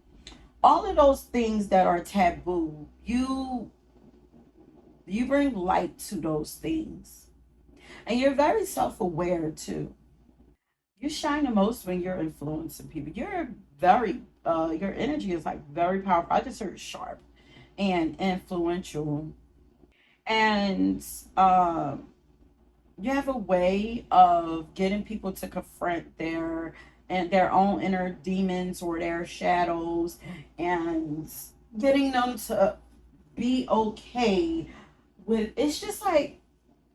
all of those things that are taboo. You bring light to those things. And you're very self-aware too. You shine the most when you're influencing people. You're very your energy is like very powerful. I just heard sharp and influential. And you have a way of getting people to confront their own inner demons or their shadows, and getting them to be okay with, it's just like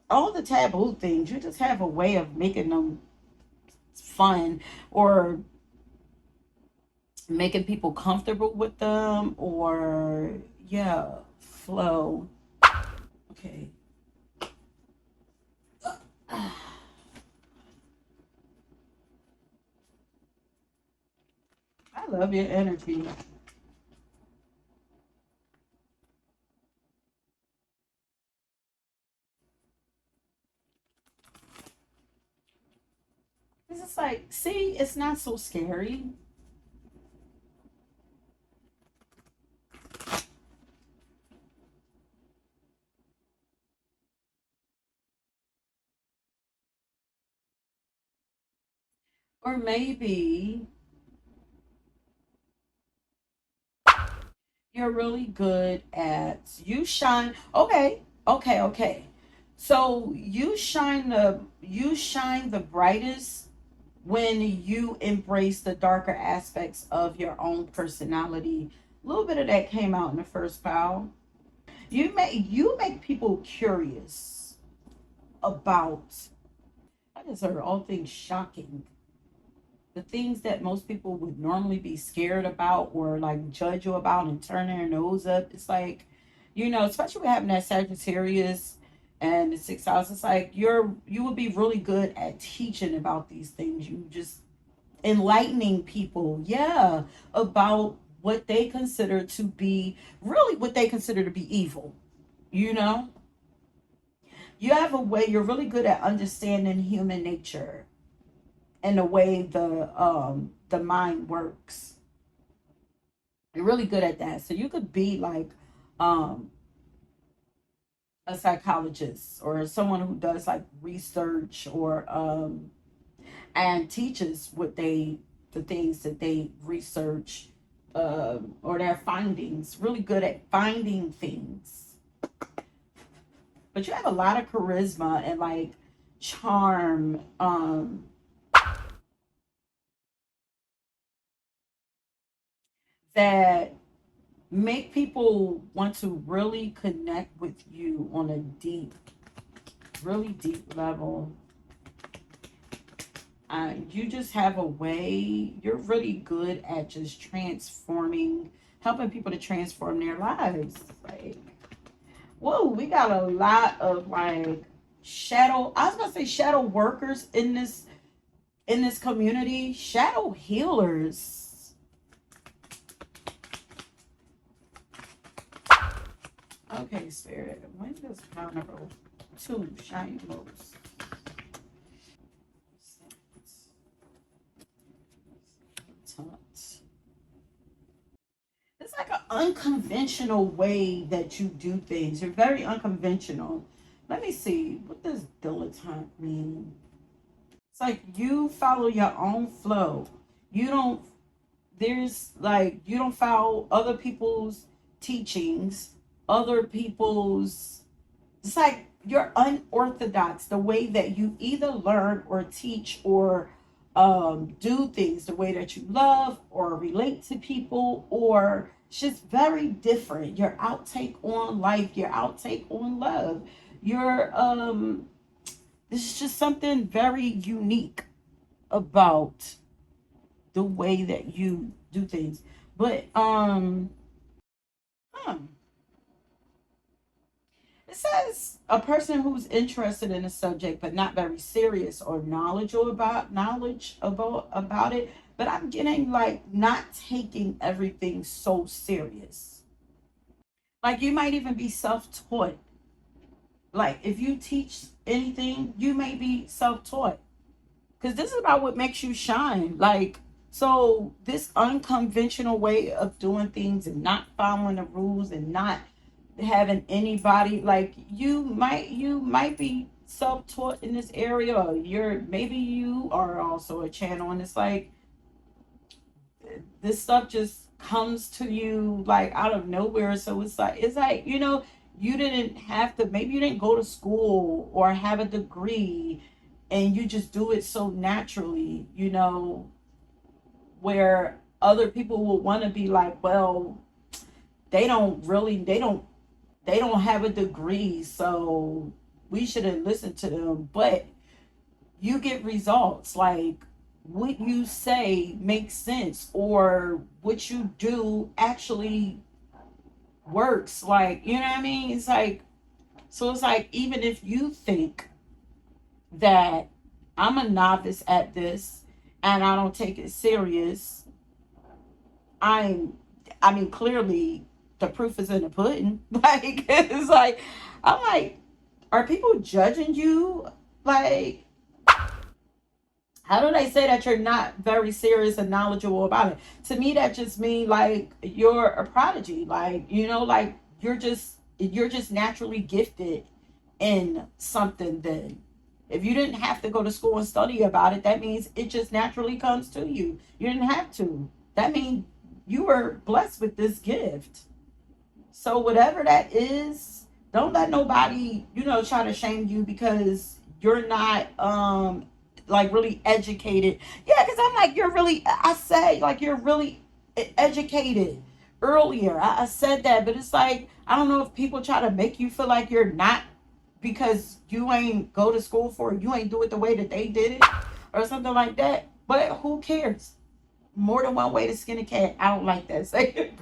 all the taboo things. You just have a way of making them fun, or making people comfortable with them, or yeah, flow. Okay. I love your energy. It's just like, see, it's not so scary. Or maybe you're really good at, you shine. Okay, okay. So you shine the brightest when you embrace the darker aspects of your own personality. A little bit of that came out in the first pile. You make people curious about, I just heard all things shocking. The things that most people would normally be scared about or like judge you about and turn their nose up. It's like, especially with having that Sagittarius and the sixth house, it's like you would be really good at teaching about these things. You just enlightening people, yeah, about what they consider to be, really what they consider to be evil. You know, you have a way, you're really good at understanding human nature and the way the mind works. You're really good at that. So you could be like um a psychologist or someone who does like research, or and teaches the things that they research, or their findings. Really good at finding things. But you have a lot of charisma and like charm, that make people want to really connect with you on a deep, really deep level. You just have a way, you're really good at just transforming, helping people to transform their lives. Like, whoa, we got a lot of like shadow, I was gonna say shadow workers in this community, shadow healers. Okay, Spirit, when does Carnival 2 shine most? It's like an unconventional way that you do things. You're very unconventional. Let me see. What does dilettante mean? It's like you follow your own flow. You don't, there's like, you don't follow other people's teachings, other people's, it's like you're unorthodox the way that you either learn or teach, or do things, the way that you love or relate to people, or it's just very different. Your outtake on life, your outtake on love, your this is just something very unique about the way that you do things. But huh, it says a person who's interested in a subject but not very serious or knowledge about it. But I'm getting like not taking everything so serious. Like you might even be self-taught. Like if you teach anything, you may be self-taught. Because this is about what makes you shine. Like So this unconventional way of doing things and not following the rules and not having anybody, like, you might be self-taught in this area, or maybe you are also a channel, and it's like this stuff just comes to you like out of nowhere. So it's like you didn't have to, maybe you didn't go to school or have a degree, and you just do it so naturally, where other people will want to be like, well, they don't have a degree, so we shouldn't listen to them. But you get results. Like, what you say makes sense, or what you do actually works. Like, you know what I mean? It's like, so it's like, even if you think that I'm a novice at this and I don't take it serious, I'm, I mean, clearly the proof is in the pudding. Like, it's like, I'm like, are people judging you? Like, how do they say that you're not very serious and knowledgeable about it? To me, that just means like you're a prodigy. Like, like you're just naturally gifted in something. Then, if you didn't have to go to school and study about it, that means it just naturally comes to you. You didn't have to. That means you were blessed with this gift. So whatever that is, don't let nobody, try to shame you because you're not like really educated. Yeah, because I'm like, I say like you're really educated earlier. I said that, but it's like, I don't know if people try to make you feel like you're not, because you ain't go to school for it, you ain't do it the way that they did it or something like that. But who cares? More than one way to skin a cat. I don't like that saying,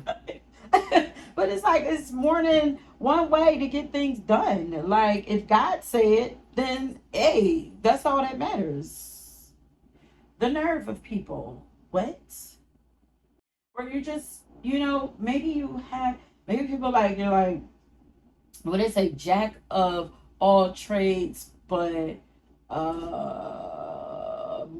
but it's like, it's more than one way to get things done. Like, if God said, then hey, that's all that matters. The nerve of people. What? Or you just, maybe maybe people like, you're like, what they say, jack of all trades, but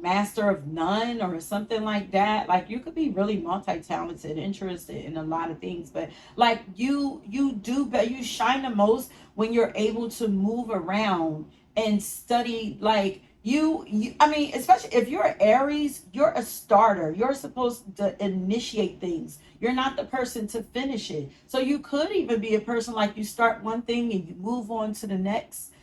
master of none, or something like that. Like, you could be really multi-talented, interested in a lot of things, but like, you do, but you shine the most when you're able to move around and study. Like, I mean, especially if you're Aries, you're a starter. You're supposed to initiate things. You're not the person to finish it. So you could even be a person like, you start one thing and you move on to the next,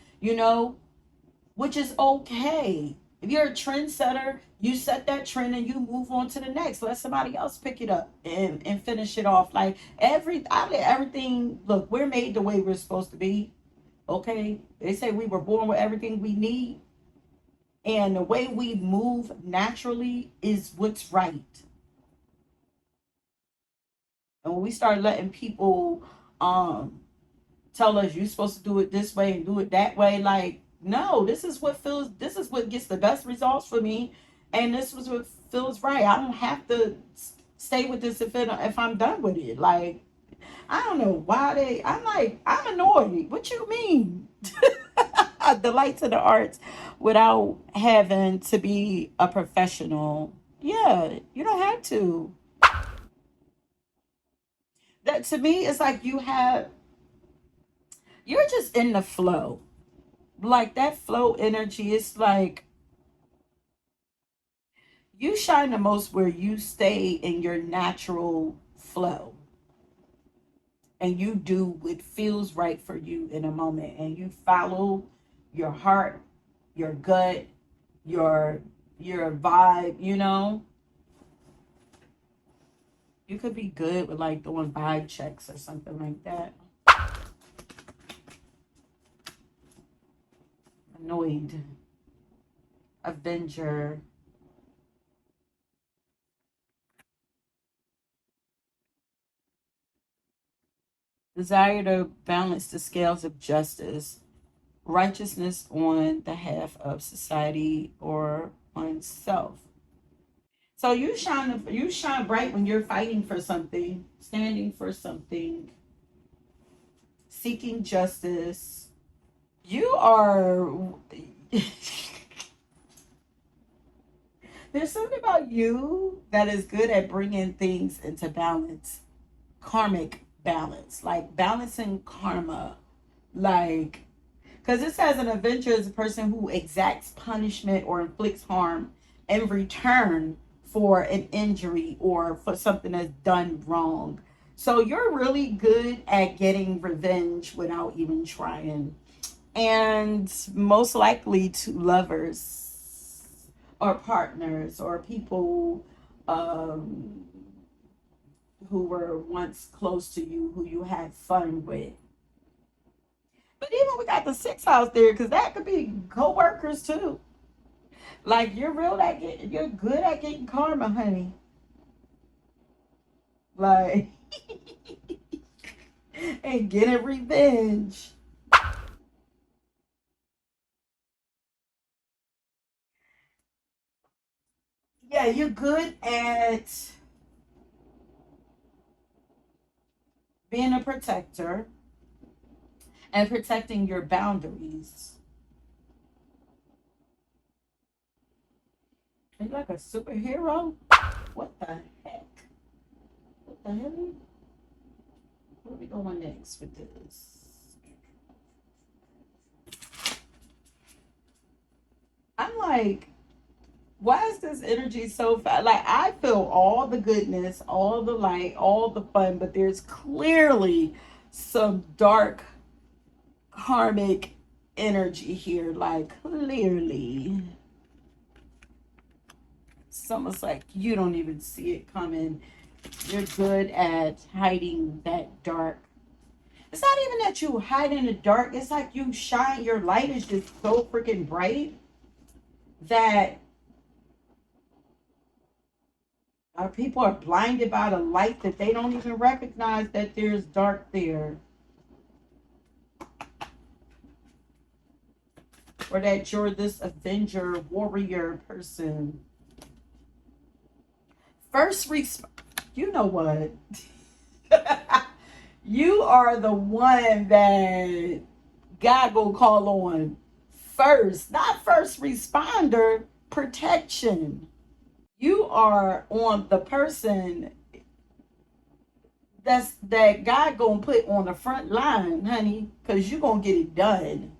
which is okay. If you're a trendsetter, you set that trend and you move on to the next. Let somebody else pick it up and finish it off. Like, everything, look, we're made the way we're supposed to be. Okay? They say we were born with everything we need. And the way we move naturally is what's right. And when we start letting people um tell us you're supposed to do it this way and do it that way, like, no, this is what gets the best results for me, and this was what feels right. I don't have to stay with this if I'm done with it. Like, I don't know why I'm like, I'm annoyed. What you mean? The lights of the arts without having to be a professional. Yeah, you don't have to. That, to me, it's like you're just in the flow. Like, that flow energy is like, you shine the most where you stay in your natural flow, and you do what feels right for you in a moment, and you follow your heart, your gut, your vibe. You could be good with like doing vibe checks or something like that. Annoyed, avenger, desire to balance the scales of justice, righteousness on the half of society or oneself. So you shine bright when you're fighting for something, standing for something, seeking justice. You are There's something about you that is good at bringing things into balance, karmic balance, like balancing karma. Like, because it says an avenger is a person who exacts punishment or inflicts harm in return for an injury or for something that's done wrong. So you're really good at getting revenge without even trying. And most likely to lovers or partners or people um, who were once close to you, who you had fun with. But even we got the sixth house there, because that could be co-workers too. Like you're good at getting karma, honey. Like and getting revenge. Yeah, you're good at being a protector and protecting your boundaries. Are you like a superhero? What the heck? What the hell? Where are we going next with this? I'm like, why is this energy so fast? Like, I feel all the goodness, all the light, all the fun, but there's clearly some dark karmic energy here. Like, clearly. It's almost like you don't even see it coming. You're good at hiding that dark. It's not even that you hide in the dark. It's like you shine. Your light is just so freaking bright that people are blinded by the light that they don't even recognize that there's dark there. Or that you're this avenger, warrior person. First, you know what? You are the one that God gonna call on first, not first responder, protection. You are on the person that God gonna put on the front line, honey, because you gonna get it done.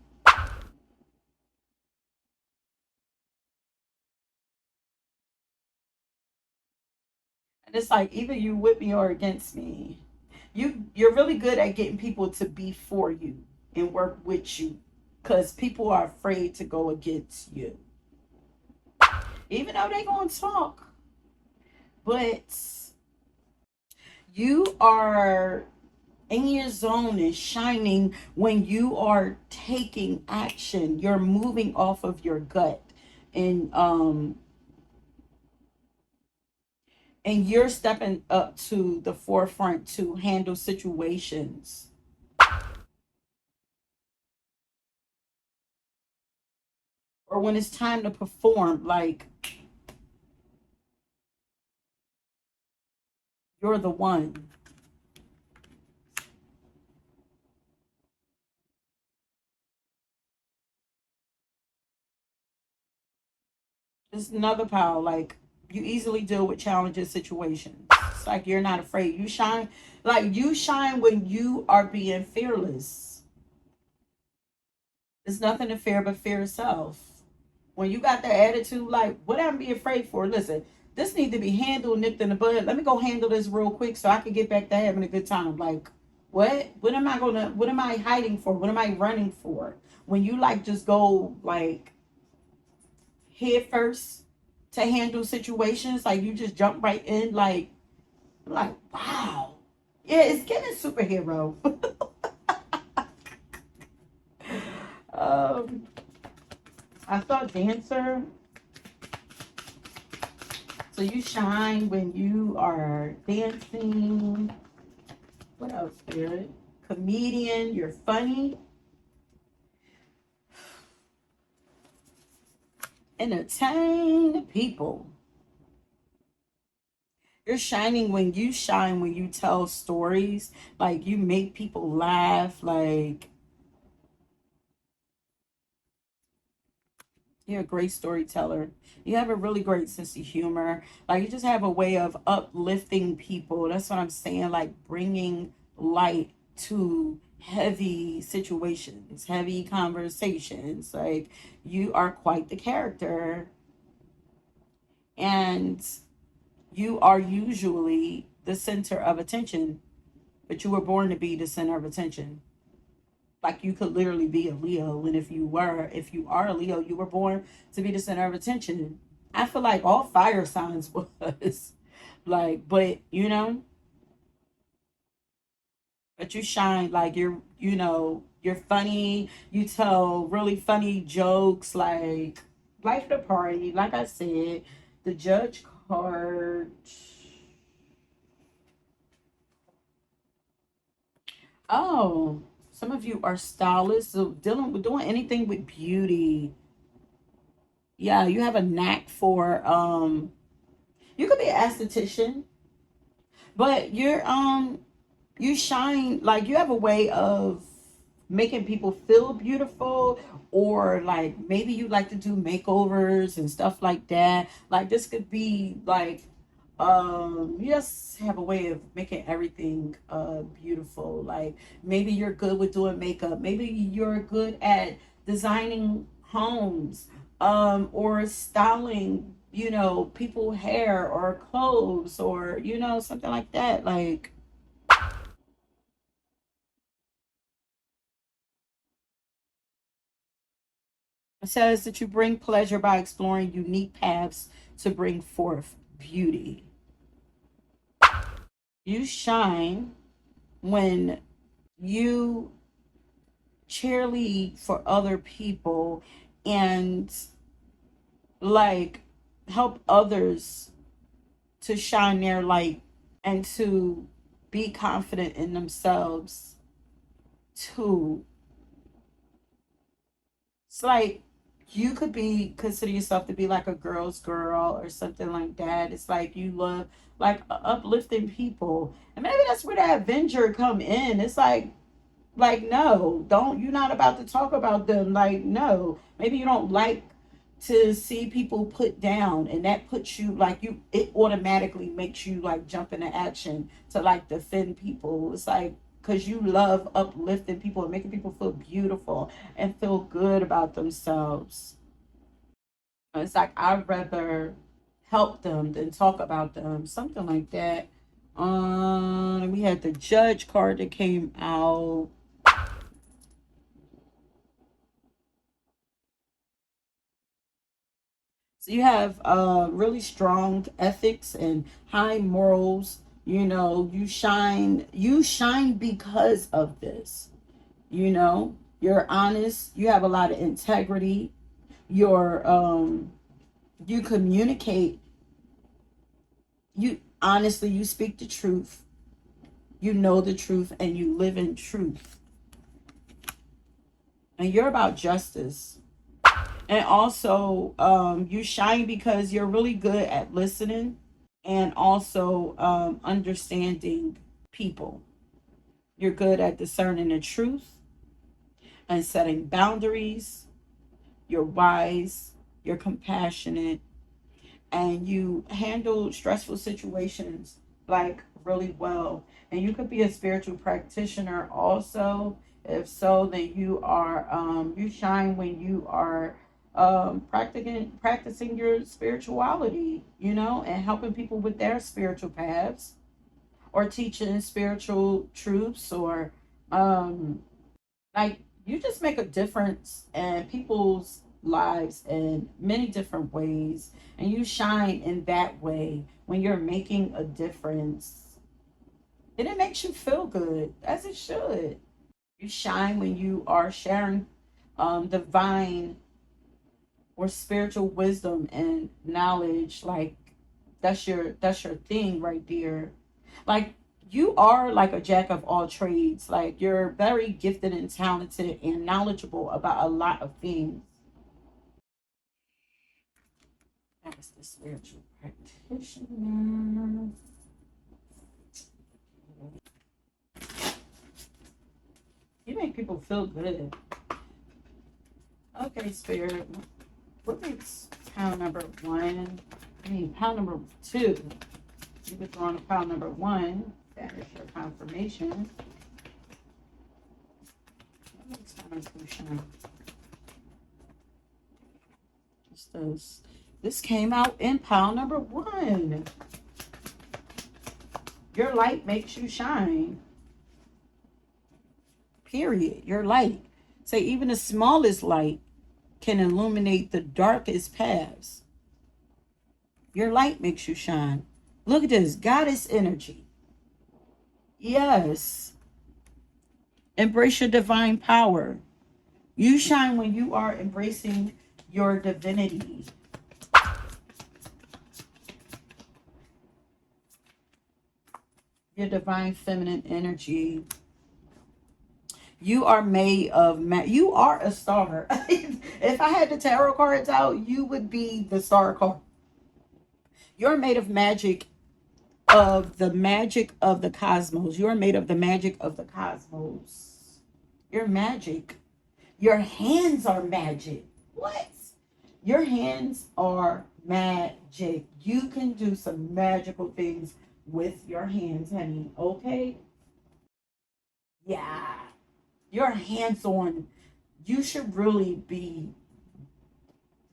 And it's like either you with me or against me. You're really good at getting people to be for you and work with you, because people are afraid to go against you, even though they gonna talk. But you are in your zone and shining when you are taking action. You're moving off of your gut, and and you're stepping up to the forefront to handle situations. Or when it's time to perform, like you're the one. It's another power. Like you easily deal with challenges, situations. It's like you're not afraid. You shine, like you shine when you are being fearless. There's nothing to fear but fear itself. When you got that attitude, like what am I be afraid for? Listen, this need to be handled, nipped in the bud. Let me go handle this real quick so I can get back to having a good time. Like what? What am I hiding for? What am I running for? When you like just go like head first to handle situations, like you just jump right in, like wow. Yeah, it's getting superhero. um I saw dancer. So you shine when you are dancing. What else, Spirit? Comedian, you're funny. Entertain people. You're shining when you shine, when you tell stories. Like you make people laugh. Like You're a great storyteller. You have a really great sense of humor. Like you just have a way of uplifting people. That's what I'm saying. Like bringing light to heavy situations, heavy conversations. Like you are quite the character. And you are usually the center of attention, but you were born to be the center of attention. Like you could literally be a Leo, and if you are a Leo, you were born to be the center of attention. I feel like all fire signs was like, but but you shine. Like you're funny. You tell really funny jokes. Like life the party. Like I said, the Judge card. Oh, some of you are stylists, so dealing with doing anything with beauty. Yeah, you have a knack for you could be an esthetician, but you shine like you have a way of making people feel beautiful, or like maybe you like to do makeovers and stuff like that. Like this could be like you just have a way of making everything beautiful. Like maybe you're good with doing makeup, maybe you're good at designing homes, or styling, people hair or clothes, or something like that. Like it says that you bring pleasure by exploring unique paths to bring forth beauty. You shine when you cheerlead for other people and like help others to shine their light and to be confident in themselves too. It's like you could be consider yourself to be like a girl's girl or something like that. It's like you love like uplifting people, and maybe that's where that Avenger come in. It's like no, don't, you're not about to talk about them. Like no, maybe you don't like to see people put down, and that puts you like you it automatically makes you like jump into action to like defend people. It's like because you love uplifting people and making people feel beautiful and feel good about themselves. It's like I'd rather help them than talk about them, something like that. We had the Judge card that came out. So you have really strong ethics and high morals. You shine because of this. You're honest, you have a lot of integrity. You communicate, you honestly, you speak the truth, you know the truth, and you live in truth. And you're about justice. And also, you shine because you're really good at listening and also understanding people. You're good at discerning the truth and setting boundaries. You're wise, you're compassionate, and you handle stressful situations like really well. And you could be a spiritual practitioner also. If so, then you shine when you are practicing your spirituality, and helping people with their spiritual paths, or teaching spiritual truths, or um, like you just make a difference in people's lives in many different ways, and you shine in that way when you're making a difference, and it makes you feel good as it should. You shine when you are sharing divine or spiritual wisdom and knowledge. Like that's your thing right there. Like you are like a jack of all trades. Like you're very gifted and talented and knowledgeable about a lot of things. That's the spiritual practitioner. You make people feel good. Okay, spirit. What makes pile number 1? I mean, pile number 2. You could throw on a pile number 1. That is your confirmation. What makes pile number 2 shine? Just does. This came out in pile number 1. Your light makes you shine. Period. Your light. Say even the smallest light can illuminate the darkest paths. Your light makes you shine. Look at this. Goddess energy. Yes. Embrace your divine power. You shine when you are embracing your divinity. Your divine feminine energy. You are made of you are a star. If I had the tarot cards out, you would be the star card. You're made of magic, of the magic of the cosmos. You're made of the magic of the cosmos. You're magic. Your hands are magic. What? Your hands are magic. You can do some magical things with your hands, honey. Okay? Yeah. You're hands-on. You should really be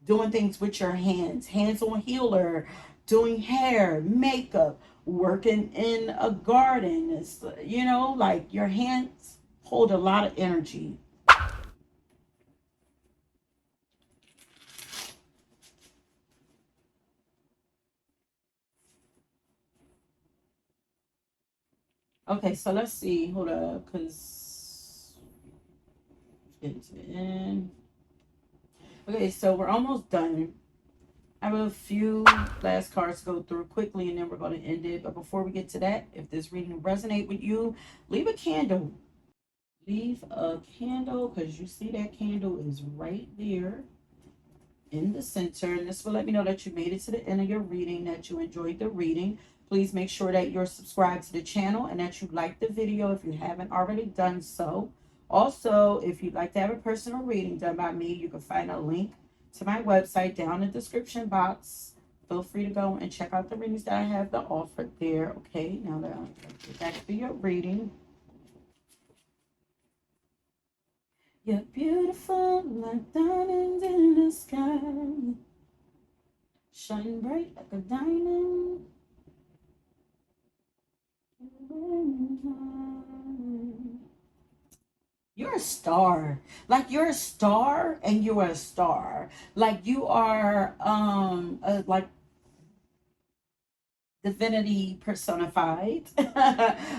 doing things with your hands. Hands-on healer, doing hair, makeup, working in a garden. It's, you know, like your hands hold a lot of energy. Okay, so let's see. Hold up, because it's in. Okay, so we're almost done. I have a few last cards to go through quickly, and then we're going to end it. But before we get to that, if this reading resonates with you, leave a candle. Leave a candle, because you see that candle is right there in the center. And this will let me know that you made it to the end of your reading, that you enjoyed the reading. Please make sure that you're subscribed to the channel and that you like the video if you haven't already done so. Also, if you'd like to have a personal reading done by me, you can find a link to my website down in the description box. Feel free to go and check out the readings that I have to offer there. Okay, now that I'll get back to your reading. You're beautiful like diamonds in the sky. Shine bright like a diamond. You're a star. Like you're a star and you're a star. Like you are like divinity personified.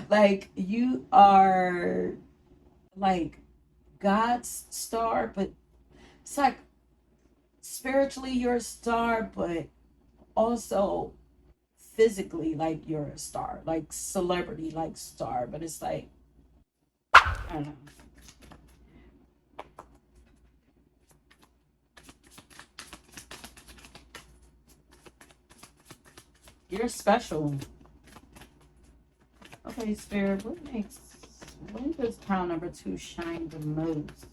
Like you are like God's star, but it's like spiritually you're a star, but also physically like you're a star, like celebrity like star, but it's like I don't know. You're special. Okay, Spirit, when does pile number 2 shine the most?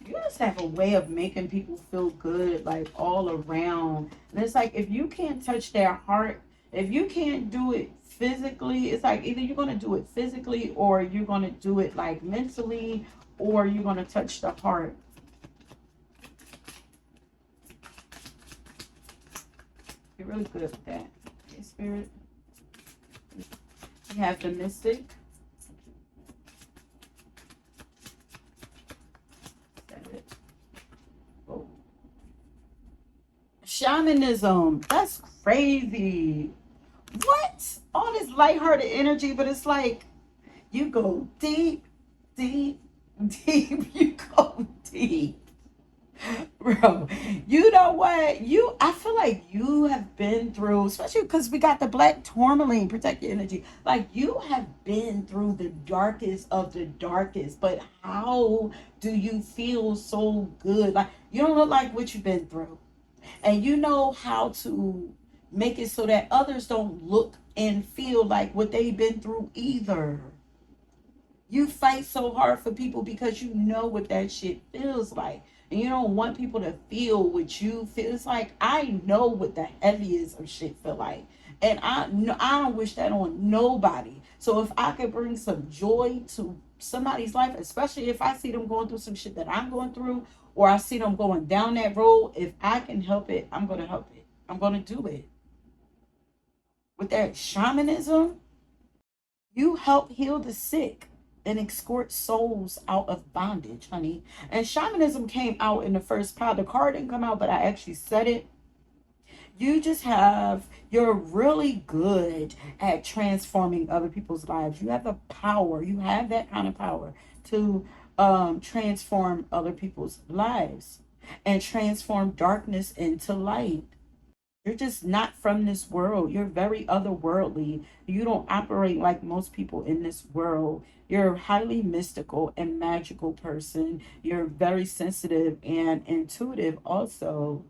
You just have a way of making people feel good, like all around. And it's like if you can't touch their heart, if you can't do it physically, it's like either you're going to do it physically or you're going to do it like mentally, or you're going to touch the heart. You're really good with that. Okay, Spirit. You have the Mystic. Oh. Shamanism. That's crazy. What? All this lighthearted energy, but it's like you go deep, deep, deep. You go deep. Bro, you know what? I feel like you have been through, especially because we got the black tourmaline, protect your energy. Like you have been through the darkest of the darkest, but how do you feel so good? Like you don't look like what you've been through. And you know how to make it so that others don't look and feel like what they've been through either. You fight so hard for people because you know what that shit feels like. And you don't want people to feel what you feel. It's like, I know what the heaviest of shit feel like. And I don't wish that on nobody. So if I could bring some joy to somebody's life, especially if I see them going through some shit that I'm going through, or I see them going down that road, if I can help it, I'm going to help it. I'm going to do it. With that shamanism, you help heal the sick and escort souls out of bondage, honey. And shamanism came out in the first part. The card didn't come out, but I actually said it. You just have, you're really good at transforming other people's lives. You have the power, you have that kind of power to transform other people's lives and transform darkness into light. You're just not from this world. You're very otherworldly. You don't operate like most people in this world. You're a highly mystical and magical person. You're very sensitive and intuitive also.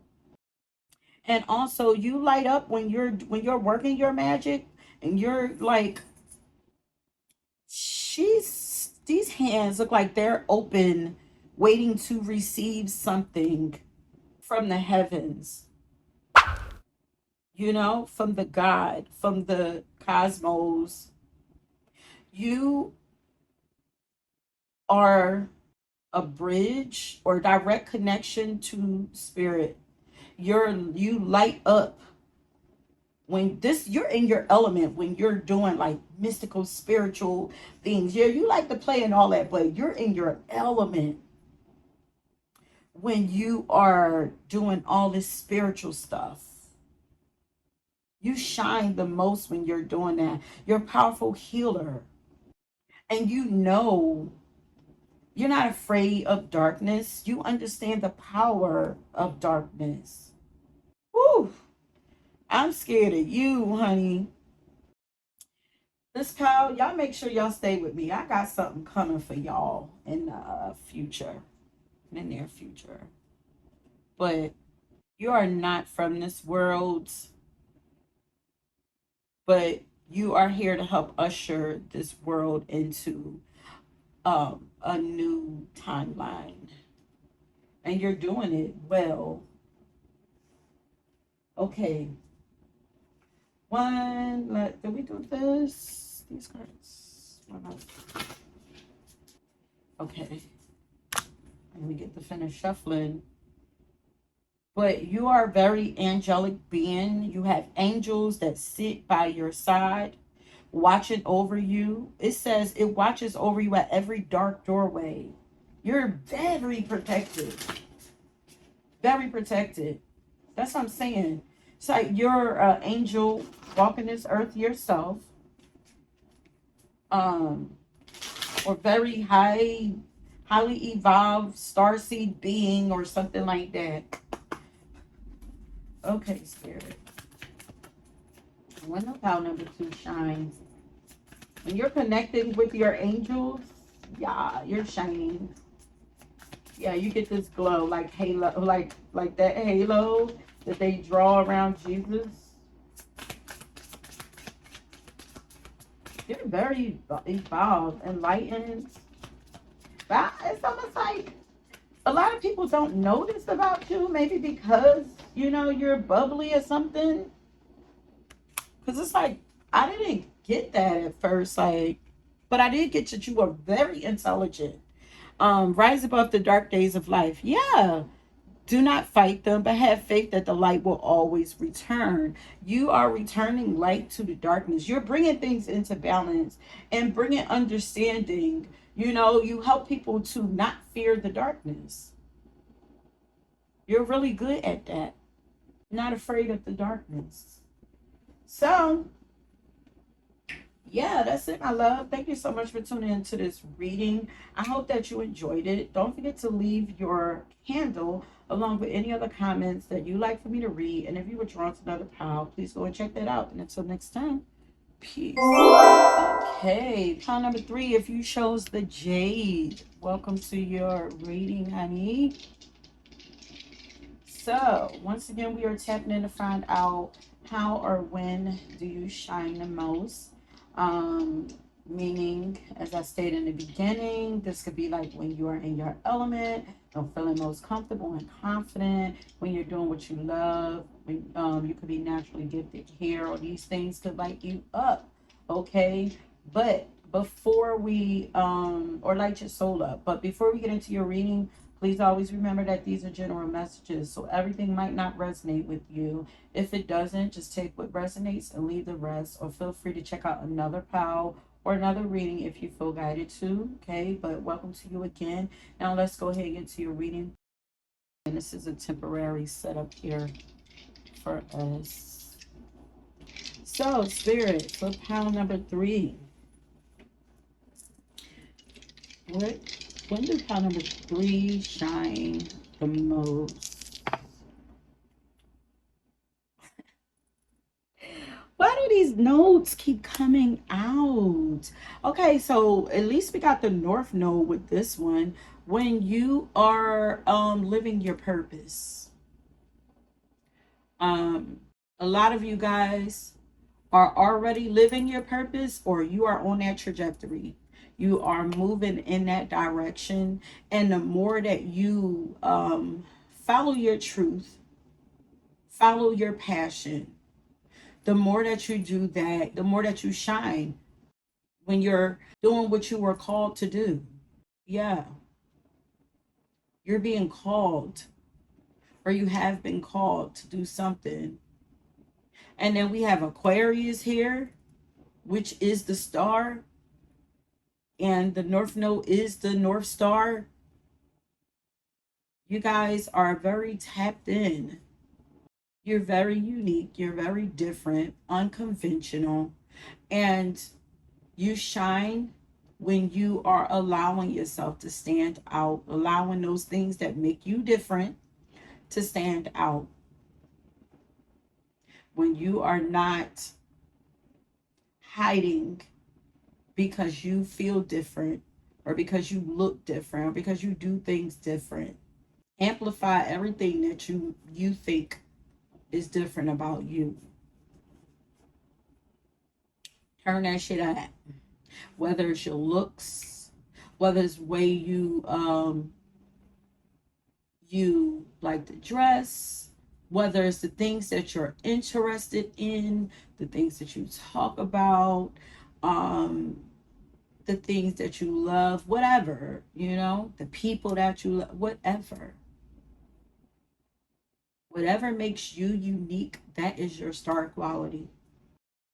And also you light up when you're working your magic, and you're like, she's these hands look like they're open, waiting to receive something from the heavens, from the God, from the cosmos. You are a bridge or direct connection to spirit. You light up when this you're in your element when you're doing like mystical spiritual things. Yeah, you like to play and all that, but you're in your element when you are doing all this spiritual stuff. You shine the most when you're doing that. You're a powerful healer. And you're not afraid of darkness. You understand the power of darkness. Whew. I'm scared of you, honey. This pal, y'all make sure y'all stay with me. I got something coming for y'all in the future, in the near future. But you are not from this world, but you are here to help usher this world into a new timeline. And you're doing it well. Okay. Did we do this? These cards. Okay. Let me get to finish shuffling. But you are a very angelic being. You have angels that sit by your side, watching over you. It says it watches over you at every dark doorway. You're very protected. Very protected. That's what I'm saying. It's like you're an angel walking this earth yourself. Or very highly evolved starseed being or something like that. Okay, Spirit. When the power number 2 shines, when you're connecting with your angels, yeah, you're shining. Yeah, you get this glow like halo, like that halo that they draw around Jesus. You're very evolved, enlightened. But it's almost like a lot of people don't notice about you, maybe because you're bubbly or something. Because it's like, I didn't get that at first, like, but I did get that you were very intelligent. Rise above the dark days of life. Yeah. Do not fight them, but have faith that the light will always return. You are returning light to the darkness. You're bringing things into balance and bringing understanding. You help people to not fear the darkness. You're really good at that. Not afraid of the darkness. So, yeah, that's it, my love. Thank you so much for tuning into this reading. I hope that you enjoyed it. Don't forget to leave your candle along with any other comments that you like for me to read. And if you were drawn to another pile, please go and check that out. And until next time, peace. Okay, pile number 3, if you chose the jade, welcome to your reading, honey. So, once again, we are tapping in to find out how or when do you shine the most. meaning, as I stated in the beginning, this could be like when you are in your element, feeling most comfortable and confident, when you're doing what you love, when you could be naturally gifted here, or these things could light you up, okay? But before we, or light your soul up, but before we get into your reading, please always remember that these are general messages, so everything might not resonate with you. If it doesn't, just take what resonates and leave the rest, or feel free to check out another pal or another reading if you feel guided to, okay? But welcome to you again. Now let's go ahead and get to your reading. And this is a temporary setup here for us. So, Spirit, for pile number 3. When do pile number 3 shine the most? Why do these notes keep coming out? Okay, so at least we got the North Node with this one. When you are living your purpose. A lot of you guys are already living your purpose, or you are on that trajectory. You are moving in that direction. And the more that you follow your truth, follow your passion, the more that you do that, the more that you shine when you're doing what you were called to do. Yeah, you're being called, or you have been called to do something. And then we have Aquarius here, which is the star, and the North Node is the North Star. You guys are very tapped in. You're very unique. You're very different, unconventional, and you shine when you are allowing yourself to stand out, allowing those things that make you different to stand out. When you are not hiding because you feel different, or because you look different, or because you do things different. Amplify everything that you think is different about you. Turn that shit up. Whether it's your looks, whether it's the way you like to dress, whether it's the things that you're interested in, the things that you talk about, the things that you love, whatever, the people that you love, whatever makes you unique, that is your star quality.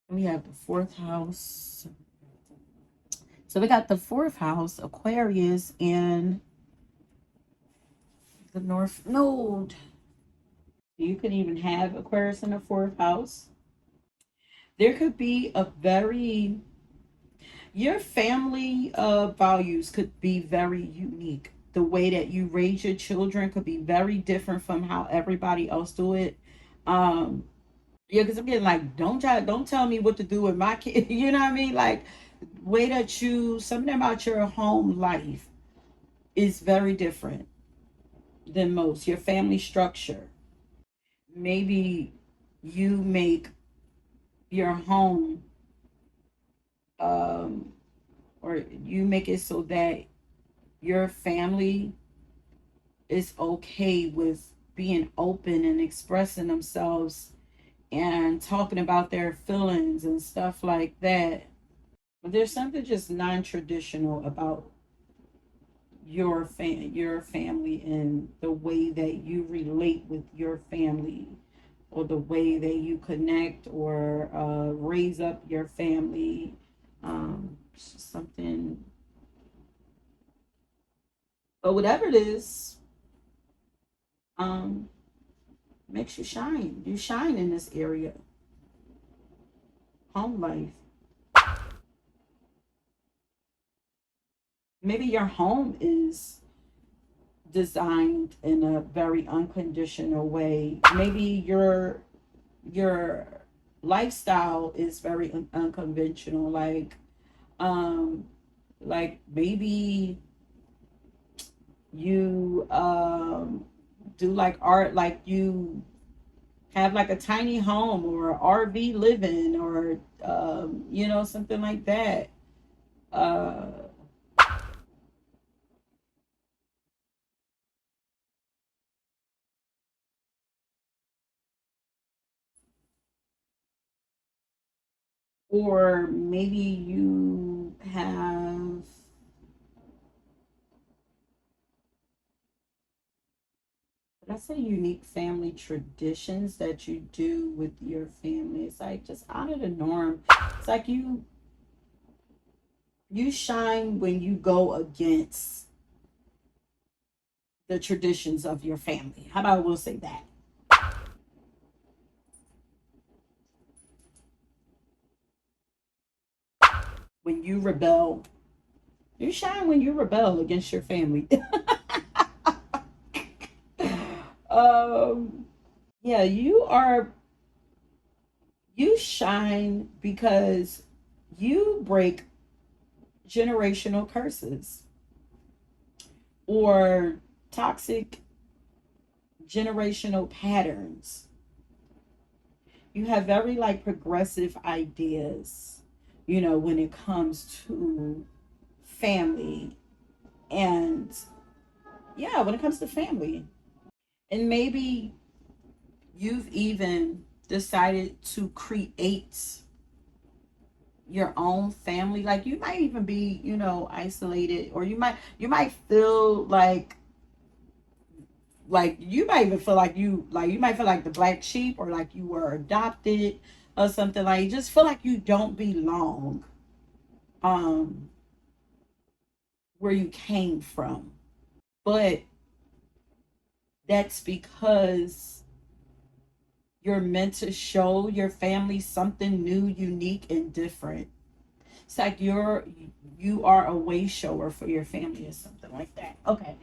We have the 4th house. So we got the 4th house, Aquarius, and the North Node. You can even have Aquarius in the 4th house. There could be your family values could be very unique. The way that you raise your children could be very different from how everybody else do it. Yeah, because I'm getting like, don't tell me what to do with my kid. You know what I mean? Like, way that something about your home life is very different than most. Your family structure. Maybe you make your home, um, or you make it so that your family is okay with being open and expressing themselves and talking about their feelings and stuff like that. But there's something just non-traditional about your family, and the way that you relate with your family, or the way that you connect, or raise up your family. Something, but whatever it is, um, makes you shine. You shine in this area. Home life. Maybe your home is designed in a very unconditional way. Maybe your lifestyle is very unconventional. Um, like maybe you do like art, like you have like a tiny home or RV living, or something like that. Uh, or maybe you have, let's say, unique family traditions that you do with your family. It's like just out of the norm. It's like you shine when you go against the traditions of your family. How about we'll say that? When you rebel, you shine when you rebel against your family. um, yeah, you shine because you break generational curses or toxic generational patterns. You have very like progressive ideas, when it comes to family. And yeah, when it comes to family. And maybe you've even decided to create your own family. Like you might even be, isolated, or you might feel like you might even feel like you might feel like the black sheep, or like you were adopted or something. Like you just feel like you don't belong um where you came from. But that's because you're meant to show your family something new, unique, and different. It's like you are a way shower for your family or something like that. Okay.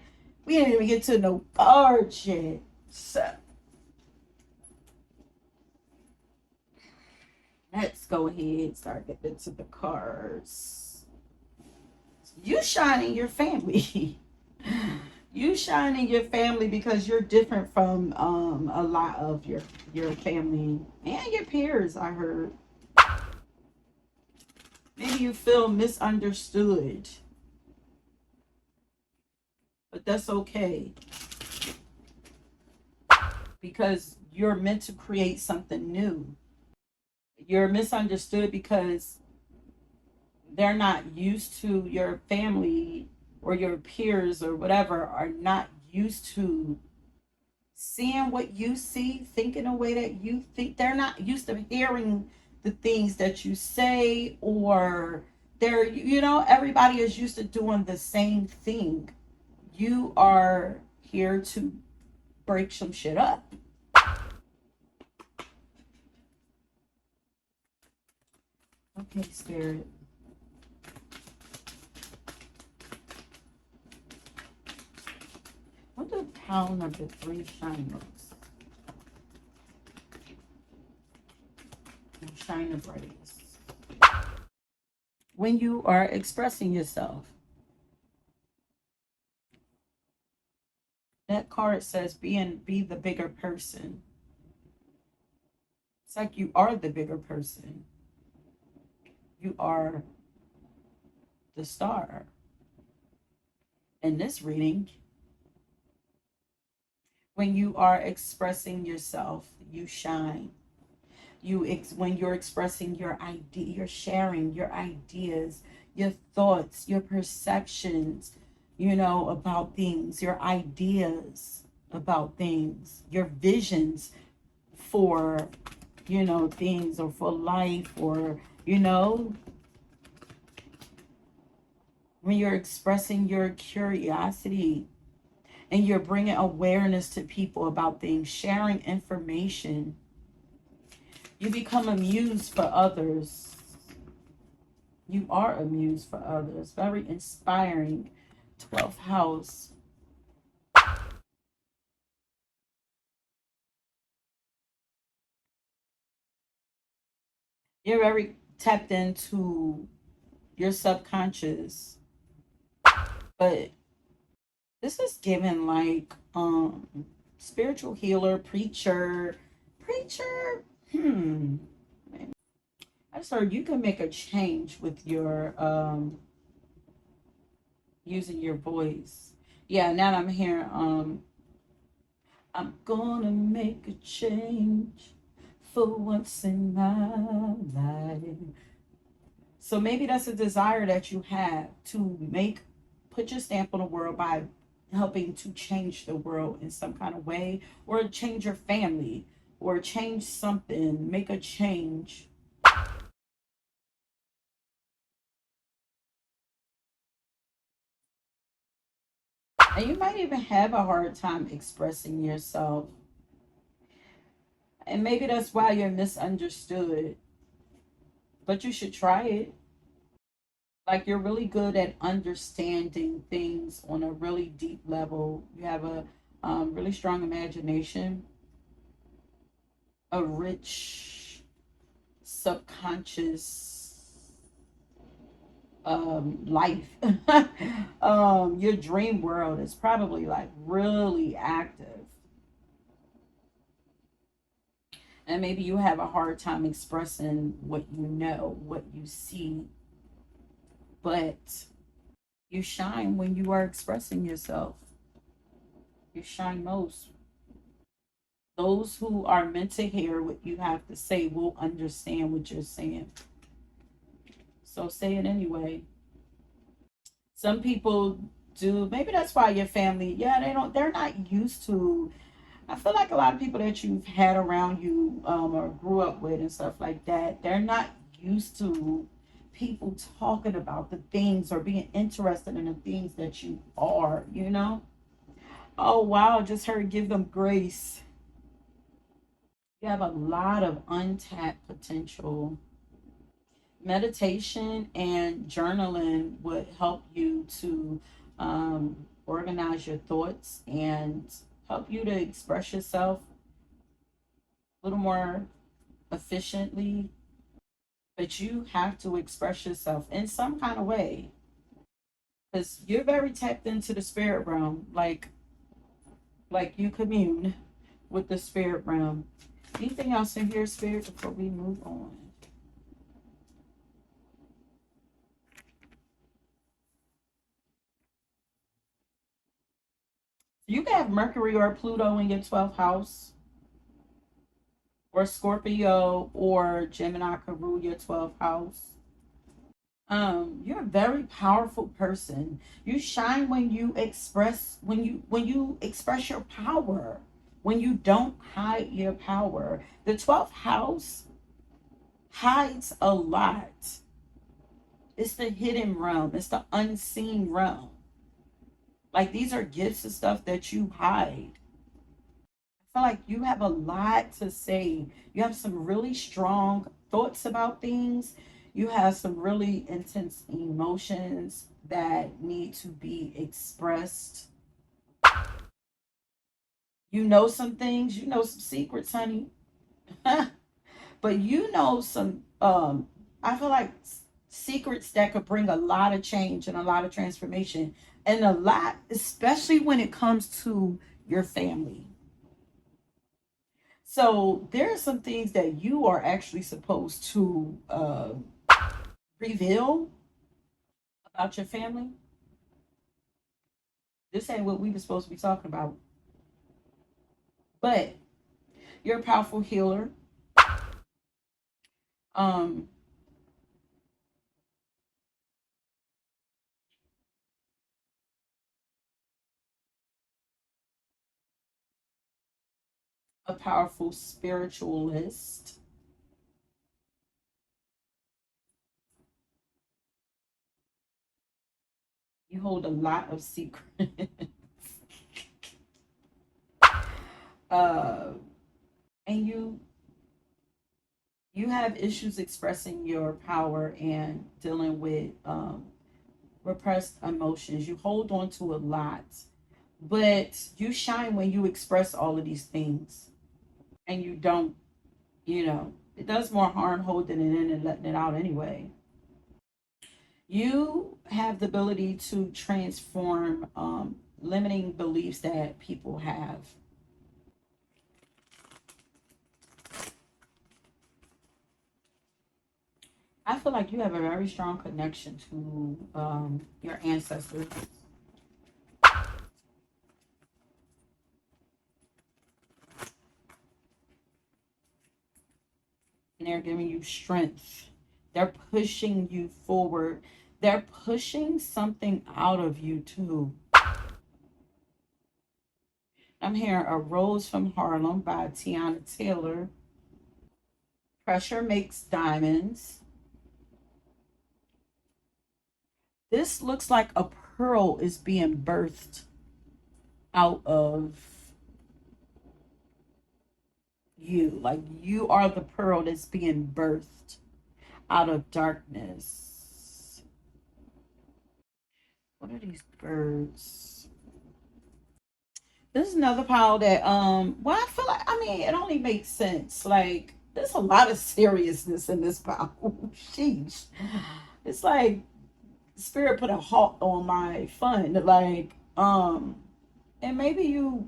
We didn't even get to no cards yet. So let's go ahead and start getting into the cards. You shine in your family. You shine in your family because you're different from a lot of your family and your peers. I heard maybe you feel misunderstood, but that's okay because you're meant to create something new. You're misunderstood because they're not used to, your family or your peers or whatever are not used to seeing what you see, thinking the way that you think. They're not used to hearing the things that you say, or everybody is used to doing the same thing. You are here to break some shit up. Okay, Spirit. What the tower number 3 shine looks? Shine the brightest. When you are expressing yourself, that card says be the bigger person. It's like you are the bigger person. You are the star. In this reading, when you are expressing yourself, you shine. When you're expressing your idea, you're sharing your ideas, your thoughts, your perceptions, about things, your ideas about things, your visions for, things, or for life, or, when you're expressing your curiosity and you're bringing awareness to people about things, sharing information, you become a muse for others. You are a muse for others. Very inspiring. 12th house. You're very tapped into your subconscious. But this is given like spiritual healer, preacher. I just heard you can make a change with your using your voice. Yeah, now I'm hearing I'm gonna make a change for once in my life. So maybe that's a desire that you have to put your stamp on the world by helping to change the world in some kind of way, or change your family, or change something, make a change. And you might even have a hard time expressing yourself. And maybe that's why you're misunderstood. But you should try it. Like, you're really good at understanding things on a really deep level. You have a really strong imagination, a rich subconscious life. Your dream world is probably like really active. And maybe you have a hard time expressing what you know, what you see, but you shine when you are expressing yourself. You shine most. Those who are meant to hear what you have to say will understand what you're saying. So say it anyway. Some people do. Maybe that's why your family, yeah, they're not used to. I feel like a lot of people that you've had around you or grew up with and stuff like that, they're not used to people talking about the things or being interested in the things that you are, you know? Oh, wow, just heard give them grace. You have a lot of untapped potential. Meditation and journaling would help you to organize your thoughts and help you to express yourself a little more efficiently. But you have to express yourself in some kind of way because you're very tapped into the spirit realm, like you commune with the spirit realm. Anything else in here, spirit, before we move on? You can have Mercury or Pluto in your 12th house, or Scorpio or Gemini could rule your 12th house. You're a very powerful person. You shine when you express when you express your power, when you don't hide your power. The 12th house hides a lot. It's the hidden realm, it's the unseen realm. Like, these are gifts and stuff that you hide. I feel like you have a lot to say. You have some really strong thoughts about things. You have some really intense emotions that need to be expressed. You know some things, you know some secrets, honey. But you know some I feel like secrets that could bring a lot of change and a lot of transformation, and a lot, especially when it comes to your family. So there are some things that you are actually supposed to reveal about your family. This ain't what we were supposed to be talking about. But you're a powerful healer, um, a powerful spiritualist. You hold a lot of secrets. uh, and you have issues expressing your power and dealing with repressed emotions. You hold on to a lot, but you shine when you express all of these things, and you don't, it does more harm holding it in and letting it out anyway. You have the ability to transform limiting beliefs that people have. I I feel like you have a very strong connection to your ancestors. And they're giving you strength. They're pushing you forward. They're pushing something out of you too. I'm hearing A Rose from Harlem by Tiana Taylor. Pressure makes diamonds. This looks like a pearl is being birthed out of you. Like you are the pearl that's being birthed out of darkness. What are these birds? This is another pile that well, I feel like, I mean, it only makes sense. Like there's a lot of seriousness in this pile. Sheesh. It's like spirit put a halt on my fun. Like, and maybe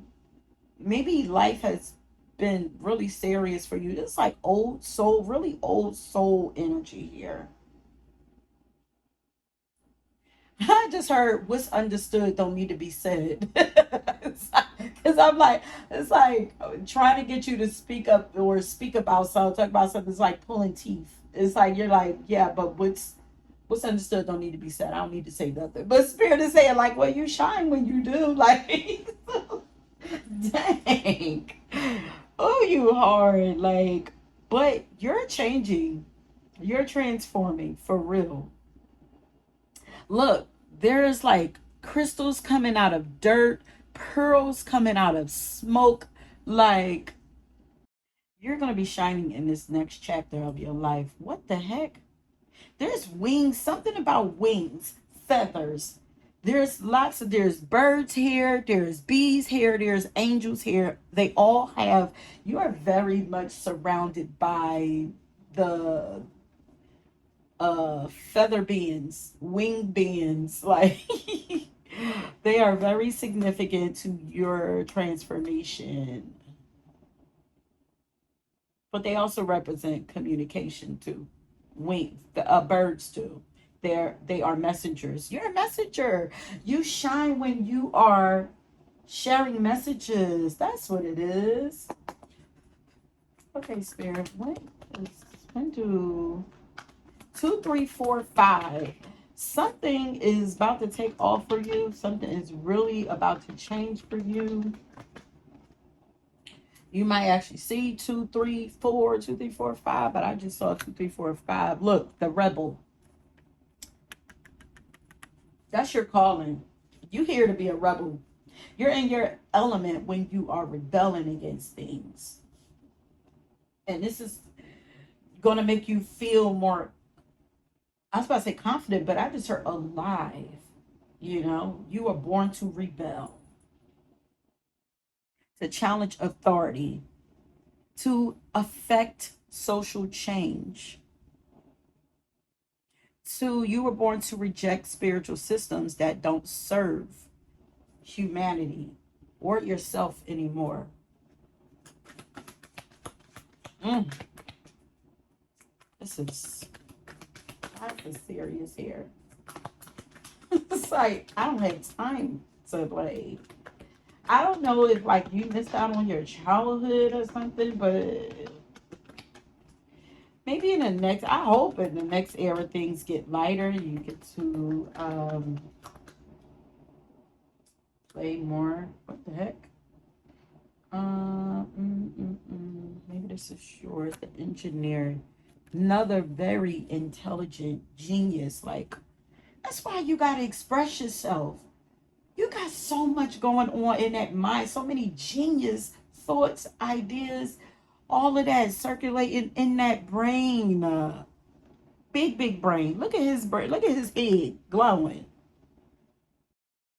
life has been really serious for you. It's like old soul, really old soul energy here. I just heard what's understood don't need to be said. Because I'm like, it's like trying to get you to speak up or speak about something, talk about something. It's like pulling teeth. It's like you're like, yeah, but what's understood don't need to be said. I don't need to say nothing. But spirit is saying like, well, you shine when you do. Like, dang. Oh, you hard. Like, but you're changing. You're transforming for real. Look, there's like crystals coming out of dirt, pearls coming out of smoke. Like, you're going to be shining in this next chapter of your life. What the heck? There's wings, something about wings, feathers. There's birds here, there's bees here, there's angels here. They all have, you are very much surrounded by the feather beings, wing beings. Like they are very significant to your transformation. But they also represent communication too. Wings, the birds too. They are messengers. You're a messenger. You shine when you are sharing messages. That's what it is. Okay, spirit. When do 2, 3, 4, 5? Something is about to take off for you. Something is really about to change for you. You might actually see 2, 3, 4, 2, 3, 4, 5, but I just saw 2, 3, 4, 5. Look, the rebel. That's your calling. You here to be a rebel. You're in your element when you are rebelling against things. And this is going to make you feel more, I was about to say confident, but I just heard alive. You know, you were born to rebel, to challenge authority, to affect social change. You were born to reject spiritual systems that don't serve humanity or yourself anymore. Mm. This is serious here. It's like I don't have time to play. I don't know if like you missed out on your childhood or something, but maybe in the next, I hope in the next era things get lighter. You get to play more. What the heck? Maybe this is yours. The engineer, another very intelligent genius. Like that's why you gotta express yourself. You got so much going on in that mind. So many genius thoughts, ideas, all of that circulating in that brain. Big brain. Look at his brain. Look at his head glowing.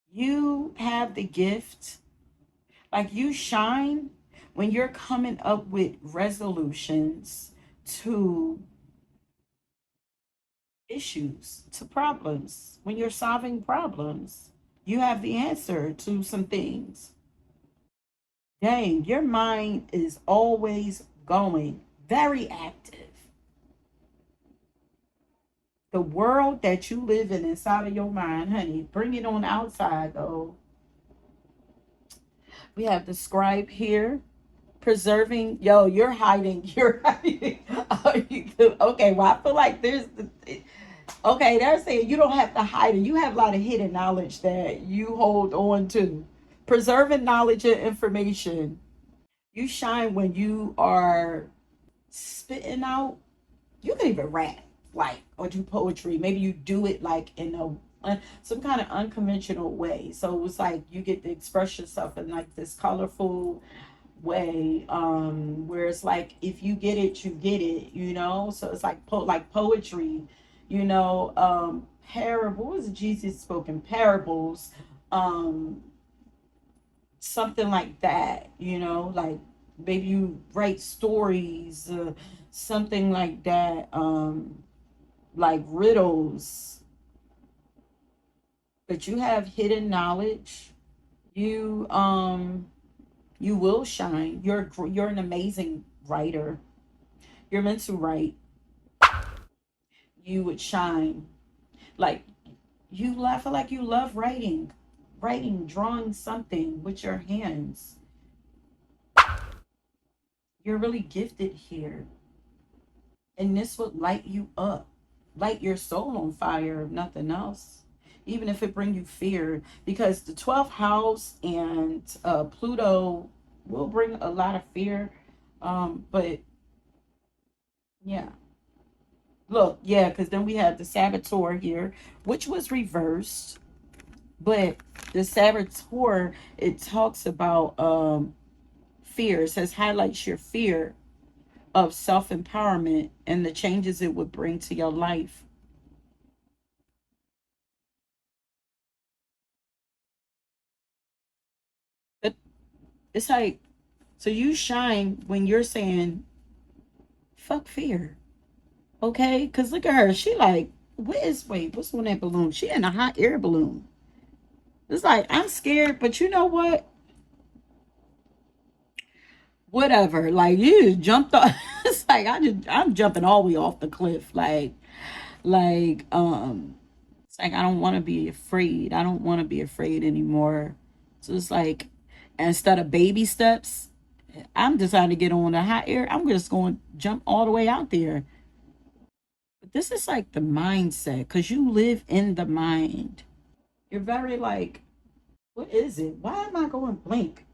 You have the gift. Like you shine when you're coming up with resolutions to issues, to problems. When you're solving problems, you have the answer to some things. Dang, your mind is always going, very active. The world that you live in inside of your mind, honey, bring it on outside though. We have the scribe here. Preserving, yo, you're hiding. You're hiding. Okay, well, I feel like there's okay, they're saying you don't have to hide it. You have a lot of hidden knowledge that you hold on to. Preserving knowledge and information. You shine when you are spitting out. You can even rap, like, or do poetry. Maybe you do it like in a some kind of unconventional way. So it's like you get to express yourself in like this colorful way, where it's like if you get it, you get it, you know. So it's like like poetry, you know. Parable, what was it, Jesus spoken parables, um something like that, you know. Like maybe you write stories, something like that, like riddles. But you have hidden knowledge. You will shine. You're an amazing writer. You're meant to write. You would shine. Like I feel like you love writing, drawing something with your hands. You're really gifted here, and this would light you up, light your soul on fire, if nothing else. Even if it bring you fear, because the 12th house and Pluto will bring a lot of fear. But yeah, look, yeah, because then we have the Saboteur here, which was reversed. But the Saboteur, it talks about fear. It says highlights your fear of self-empowerment and the changes it would bring to your life. But it's like, so you shine when you're saying, fuck fear. Okay? Because look at her. She like, wait, what's on that balloon? She in a hot air balloon. It's like, I'm scared, but you know what? Whatever. Like, you just jumped off. It's like, I'm jumping all the way off the cliff. It's like, I don't want to be afraid. I don't want to be afraid anymore. So it's like, instead of baby steps, I'm deciding to get on the hot air. I'm just going to jump all the way out there. But this is like the mindset, because you live in the mind. You're very like, what is it? Why am I going blank?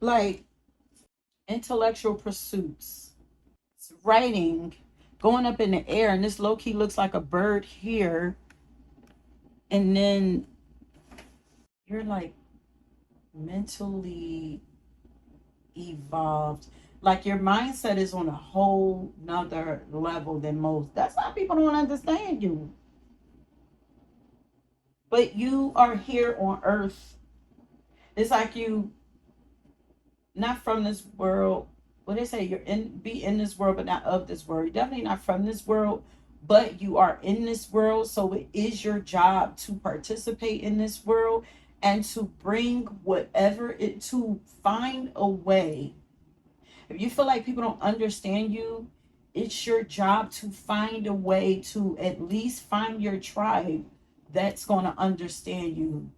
Like intellectual pursuits, writing, going up in the air, and this low key looks like a bird here. And then you're like mentally evolved. Like your mindset is on a whole nother level than most. That's why people don't understand you. But you are here on earth. It's like you not from this world. What they say, you're in be in this world but not of this world. You're definitely not from this world, but you are in this world. So it is your job to participate in this world and to bring whatever it to find a way. If you feel like people don't understand you, it's your job to find a way to at least find your tribe that's going to understand you,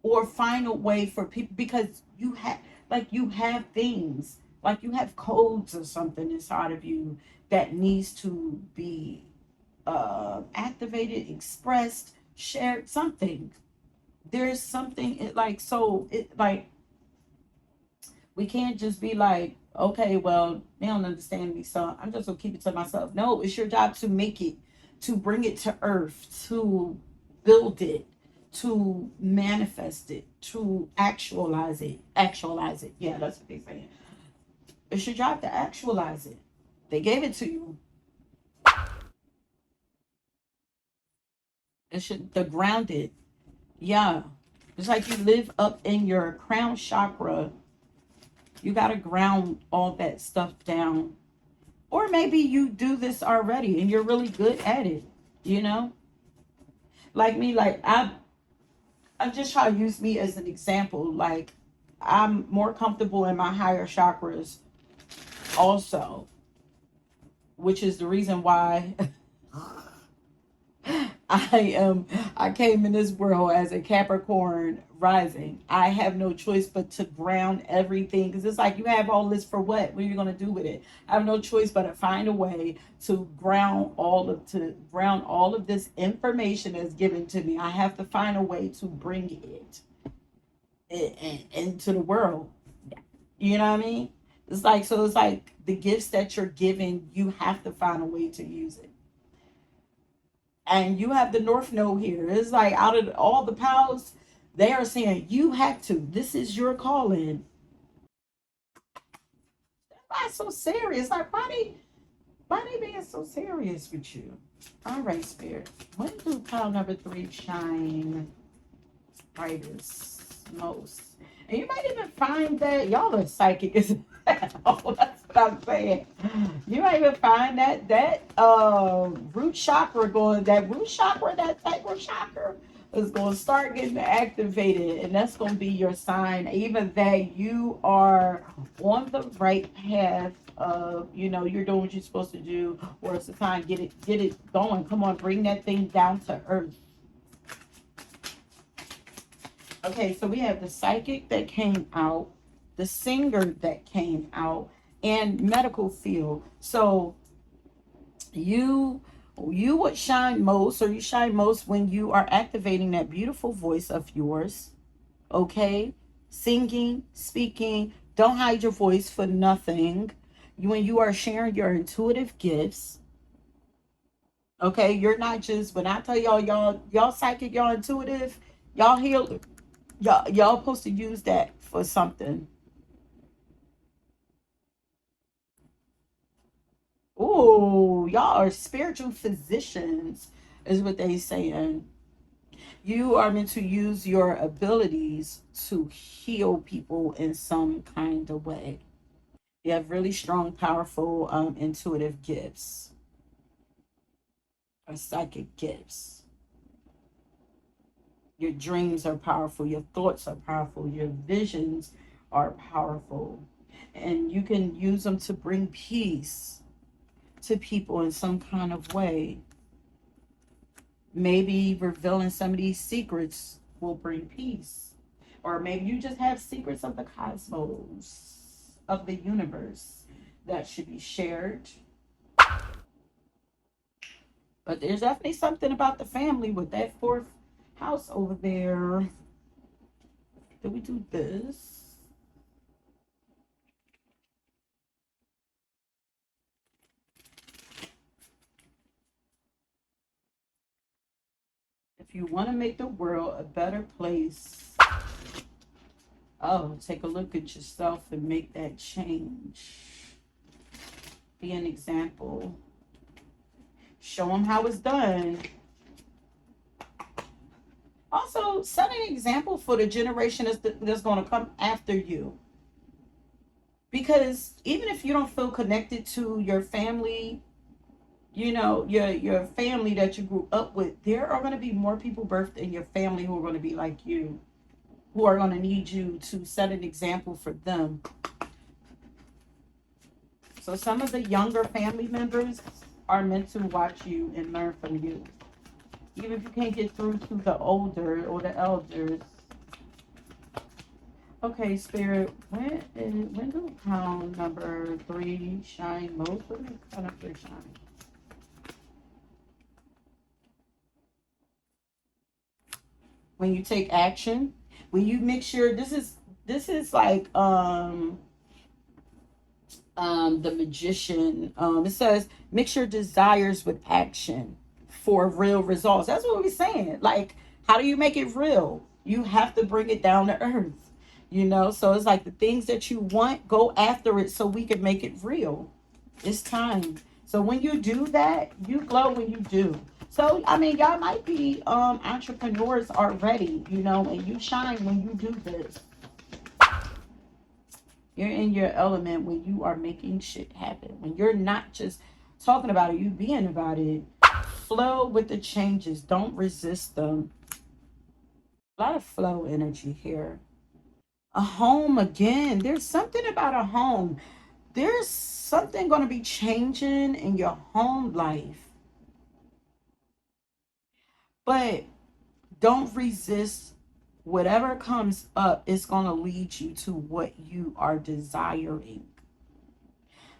or find a way for people, because you have things, like you have codes or something inside of you that needs to be activated, expressed, shared, something. There's something it like, so it like, we can't just be like, okay, well, they don't understand me, so I'm just gonna keep it to myself. No, it's your job to make it, to bring it to earth, to build it, to manifest it, to actualize it. Actualize it. Yeah, that's what they say. It's your job to actualize it. They gave it to you. It should the grounded. Yeah. It's like you live up in your crown chakra. You gotta ground all that stuff down. Or maybe you do this already and you're really good at it, you know? Like me, like I'm just trying to use me as an example. Like I'm more comfortable in my higher chakras also, which is the reason why I came in this world as a Capricorn rising. I have no choice but to ground everything, because it's like, you have all this for what? What are you going to do with it? I have no choice but to find a way to ground all of this information that's given to me. I have to find a way to bring it into the world. You know what I mean? It's like, so it's like the gifts that you're given, you have to find a way to use it. And you have the North Node here. It's like, out of all the powers, they are saying you have to. This is your calling. Why so serious? Like, why they being so serious with you? All right, Spirit. When do pile number 3 shine brightest most? And you might even find that y'all are psychic as oh, that's what I'm saying. You might even find that root chakra going, that sacral chakra is going to start getting activated, and that's going to be your sign, even that you are on the right path of, you're doing what you're supposed to do, or it's the time, get it going. Come on, bring that thing down to earth. Okay, so we have the psychic that came out, the singer that came out, and medical field. So you would shine most, or you shine most when you are activating that beautiful voice of yours. Okay, singing, speaking. Don't hide your voice for nothing. When you are sharing your intuitive gifts. Okay, you're not just, when I tell y'all psychic, y'all intuitive, y'all healer. Y'all supposed to use that for something. Oh, y'all are spiritual physicians, is what they saying. You are meant to use your abilities to heal people in some kind of way. You have really strong, powerful, intuitive gifts, or psychic gifts. Your dreams are powerful. Your thoughts are powerful. Your visions are powerful. And you can use them to bring peace to people in some kind of way. Maybe revealing some of these secrets will bring peace. Or maybe you just have secrets of the cosmos, of the universe, that should be shared. But there's definitely something about the family with that 4th house over there. Did we do this? If you want to make the world a better place, take a look at yourself and make that change. Be an example. Show them how it's done. Also, set an example for the generation that's going to come after you. Because even if you don't feel connected to your family, your family that you grew up with, there are going to be more people birthed in your family who are going to be like you, who are going to need you to set an example for them. So some of the younger family members are meant to watch you and learn from you. Even if you can't get through to the older or the elders. Okay, Spirit, when do pound number 3 shine most? When do pound number 3 shine? When you take action, when you make sure, this is like the magician. It says mix your desires with action for real results. That's what we're saying. Like, how do you make it real? You have to bring it down to earth. So it's like the things that you want, go after it so we can make it real. It's time. So when you do that, you glow when you do. So I mean, y'all might be entrepreneurs already, and you shine when you do this. You're in your element when you are making shit happen. When you're not just talking about it, you being about it. Flow with the changes. Don't resist them. A lot of flow energy here. A home again. There's something about a home. There's something going to be changing in your home life. But don't resist whatever comes up. It's going to lead you to what you are desiring.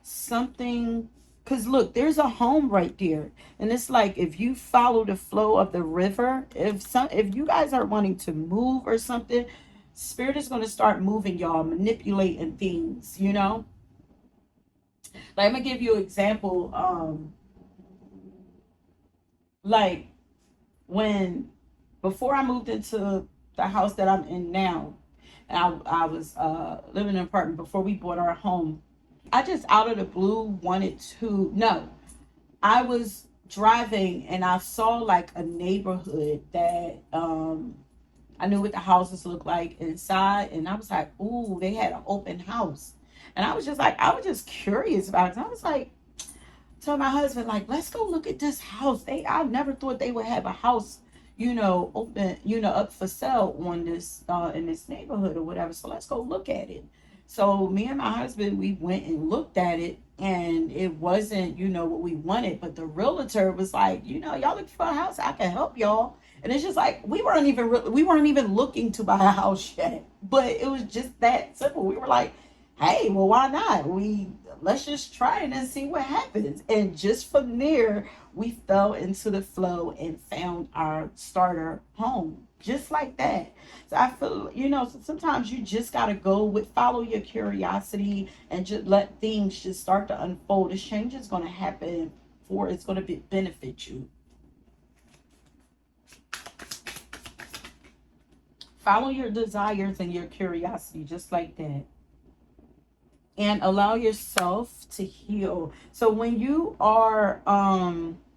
Something, because look, there's a home right there, and it's like if you follow the flow of the river, if you guys are wanting to move or something, spirit is going to start moving y'all, manipulating things, you know. Like, I'm gonna give you an example. Like, when before I moved into the house that I'm in now, and I was living in an apartment before we bought our home. I just out of the blue wanted to no. I was driving and I saw like a neighborhood that I knew what the houses looked like inside, and I was like, ooh, they had an open house. And I was just like, I was just curious about it. I was like, told my husband, like, let's go look at this house. I never thought they would have a house, open, up for sale on this in this neighborhood or whatever. So let's go look at it. So me and my husband, we went and looked at it, and it wasn't, what we wanted. But the realtor was like, y'all looking for a house? I can help y'all. And it's just like we weren't even looking to buy a house yet, but it was just that simple. We were like, hey, well, why not? Let's just try it and see what happens. And just from there, we fell into the flow and found our starter home. Just like that. So I feel, sometimes you just gotta go with follow your curiosity and just let things just start to unfold. This change is gonna happen for it's gonna benefit you. Follow your desires and your curiosity just like that, and allow yourself to heal. So when you are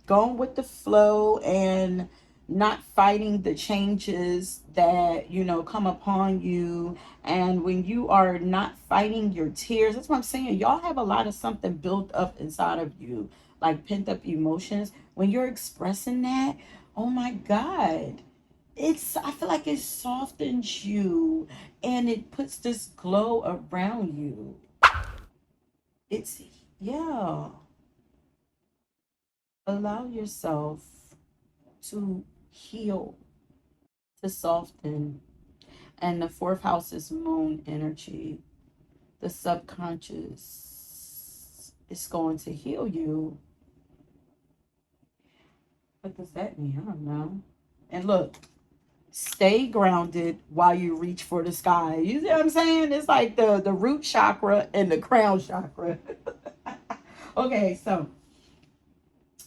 going with the flow and not fighting the changes that come upon you, and when you are not fighting your tears, that's what I'm saying. Y'all have a lot of something built up inside of you, like pent up emotions. When you're expressing that, oh my God, I feel like it softens you and it puts this glow around you. It's, yeah. Allow yourself to heal, to soften. And the fourth house is moon energy. The subconscious is going to heal you. What does that mean? I don't know. And look, stay grounded while you reach for the sky. You see what I'm saying? It's like the root chakra and the crown chakra. Okay, so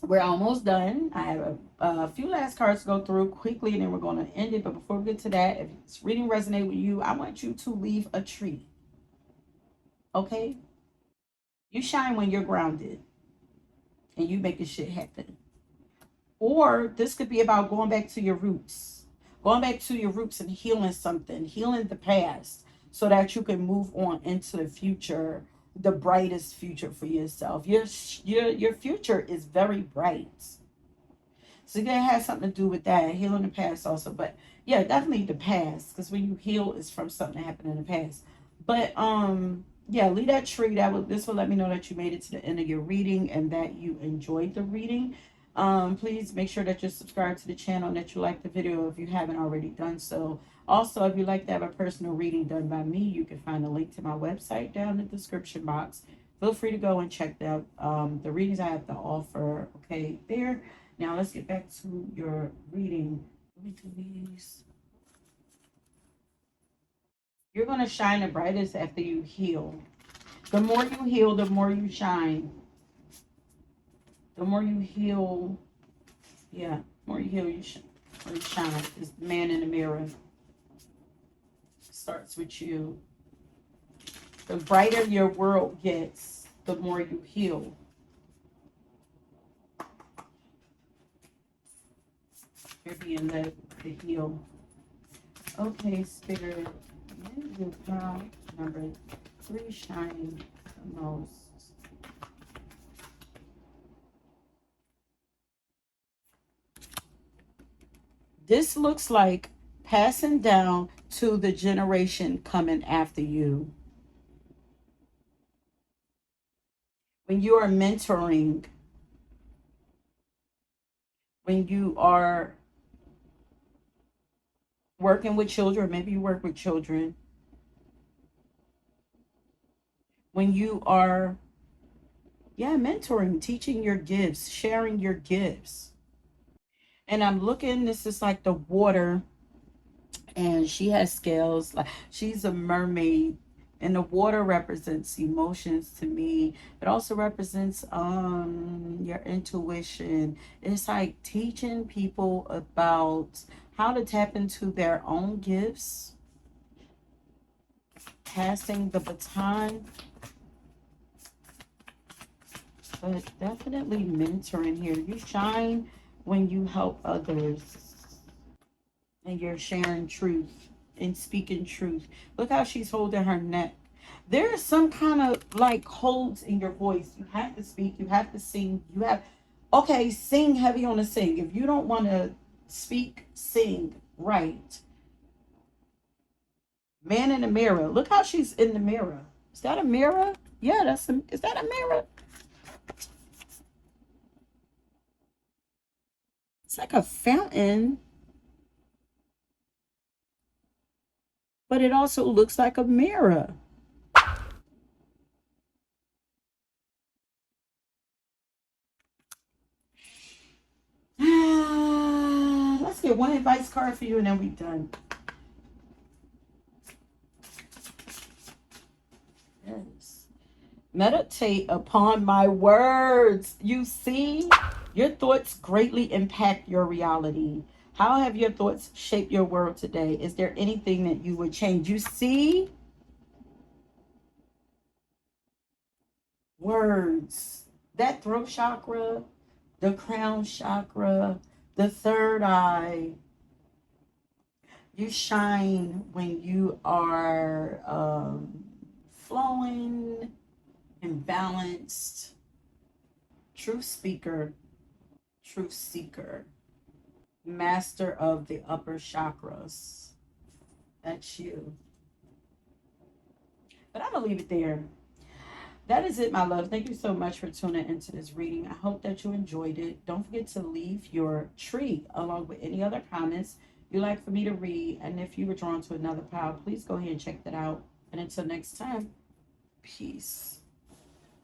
we're almost done. I have a few last cards to go through quickly, and then we're going to end it. But before we get to that, if this reading resonate with you, I want you to leave a tree. Okay? You shine when you're grounded and you making shit happen. Or this could be about going back to your roots. Going back to your roots and healing something, healing the past so that you can move on into the future, the brightest future for yourself. Your future is very bright. So it has something to do with that, healing the past also. But yeah, definitely the past, because when you heal, it's from something that happened in the past. But yeah, leave that tree. This will let me know that you made it to the end of your reading and that you enjoyed the reading. Please make sure that you're subscribed to the channel and that you like the video if you haven't already done so. Also, if you'd like to have a personal reading done by me, you can find a link to my website down in the description box. Feel free to go and check out the readings I have to offer. Okay, there. Now let's get back to your reading. Let me do these. You're going to shine the brightest after you heal. The more you heal, the more you shine. The more you heal, yeah, the more you heal, you shine. It's the man in the mirror. Starts with you. The brighter your world gets, the more you heal. You're being led to heal. Okay, Spirit, you pile number 3 shining the most. This looks like passing down to the generation coming after you. When you are mentoring, when you are Working with children, maybe you work with children. When you are, yeah, mentoring, teaching your gifts, sharing your gifts. And I'm looking, this is like the water, and she has scales, like she's a mermaid. And the water represents emotions to me. It also represents your intuition. It's like teaching people about how to tap into their own gifts, passing the baton, but definitely mentoring here. You shine when you help others and you're sharing truth and speaking truth. Look how she's holding her neck. There is some kind of like holds in your voice. You have to speak, you have to sing, you have, okay, sing heavy on the sing. If you don't want to speak, sing, right. Man in the mirror. Look how she's in the mirror. Is that a mirror? Yeah, is that a mirror? It's like a fountain, but it also looks like a mirror. Let's get one advice card for you and then we're done. Yes. Meditate upon my words. You see, your thoughts greatly impact your reality. How have your thoughts shaped your world today? Is there anything that you would change? You see, words. That throat chakra, the crown chakra, the third eye. You shine when you are flowing and balanced. Truth speaker, truth seeker, master of the upper chakras. That's you. But I'm going to leave it there. That is it, my love. Thank you so much for tuning into this reading. I hope that you enjoyed it. Don't forget to leave your tree along with any other comments you'd like for me to read. And if you were drawn to another pile, please go ahead and check that out. And until next time, peace.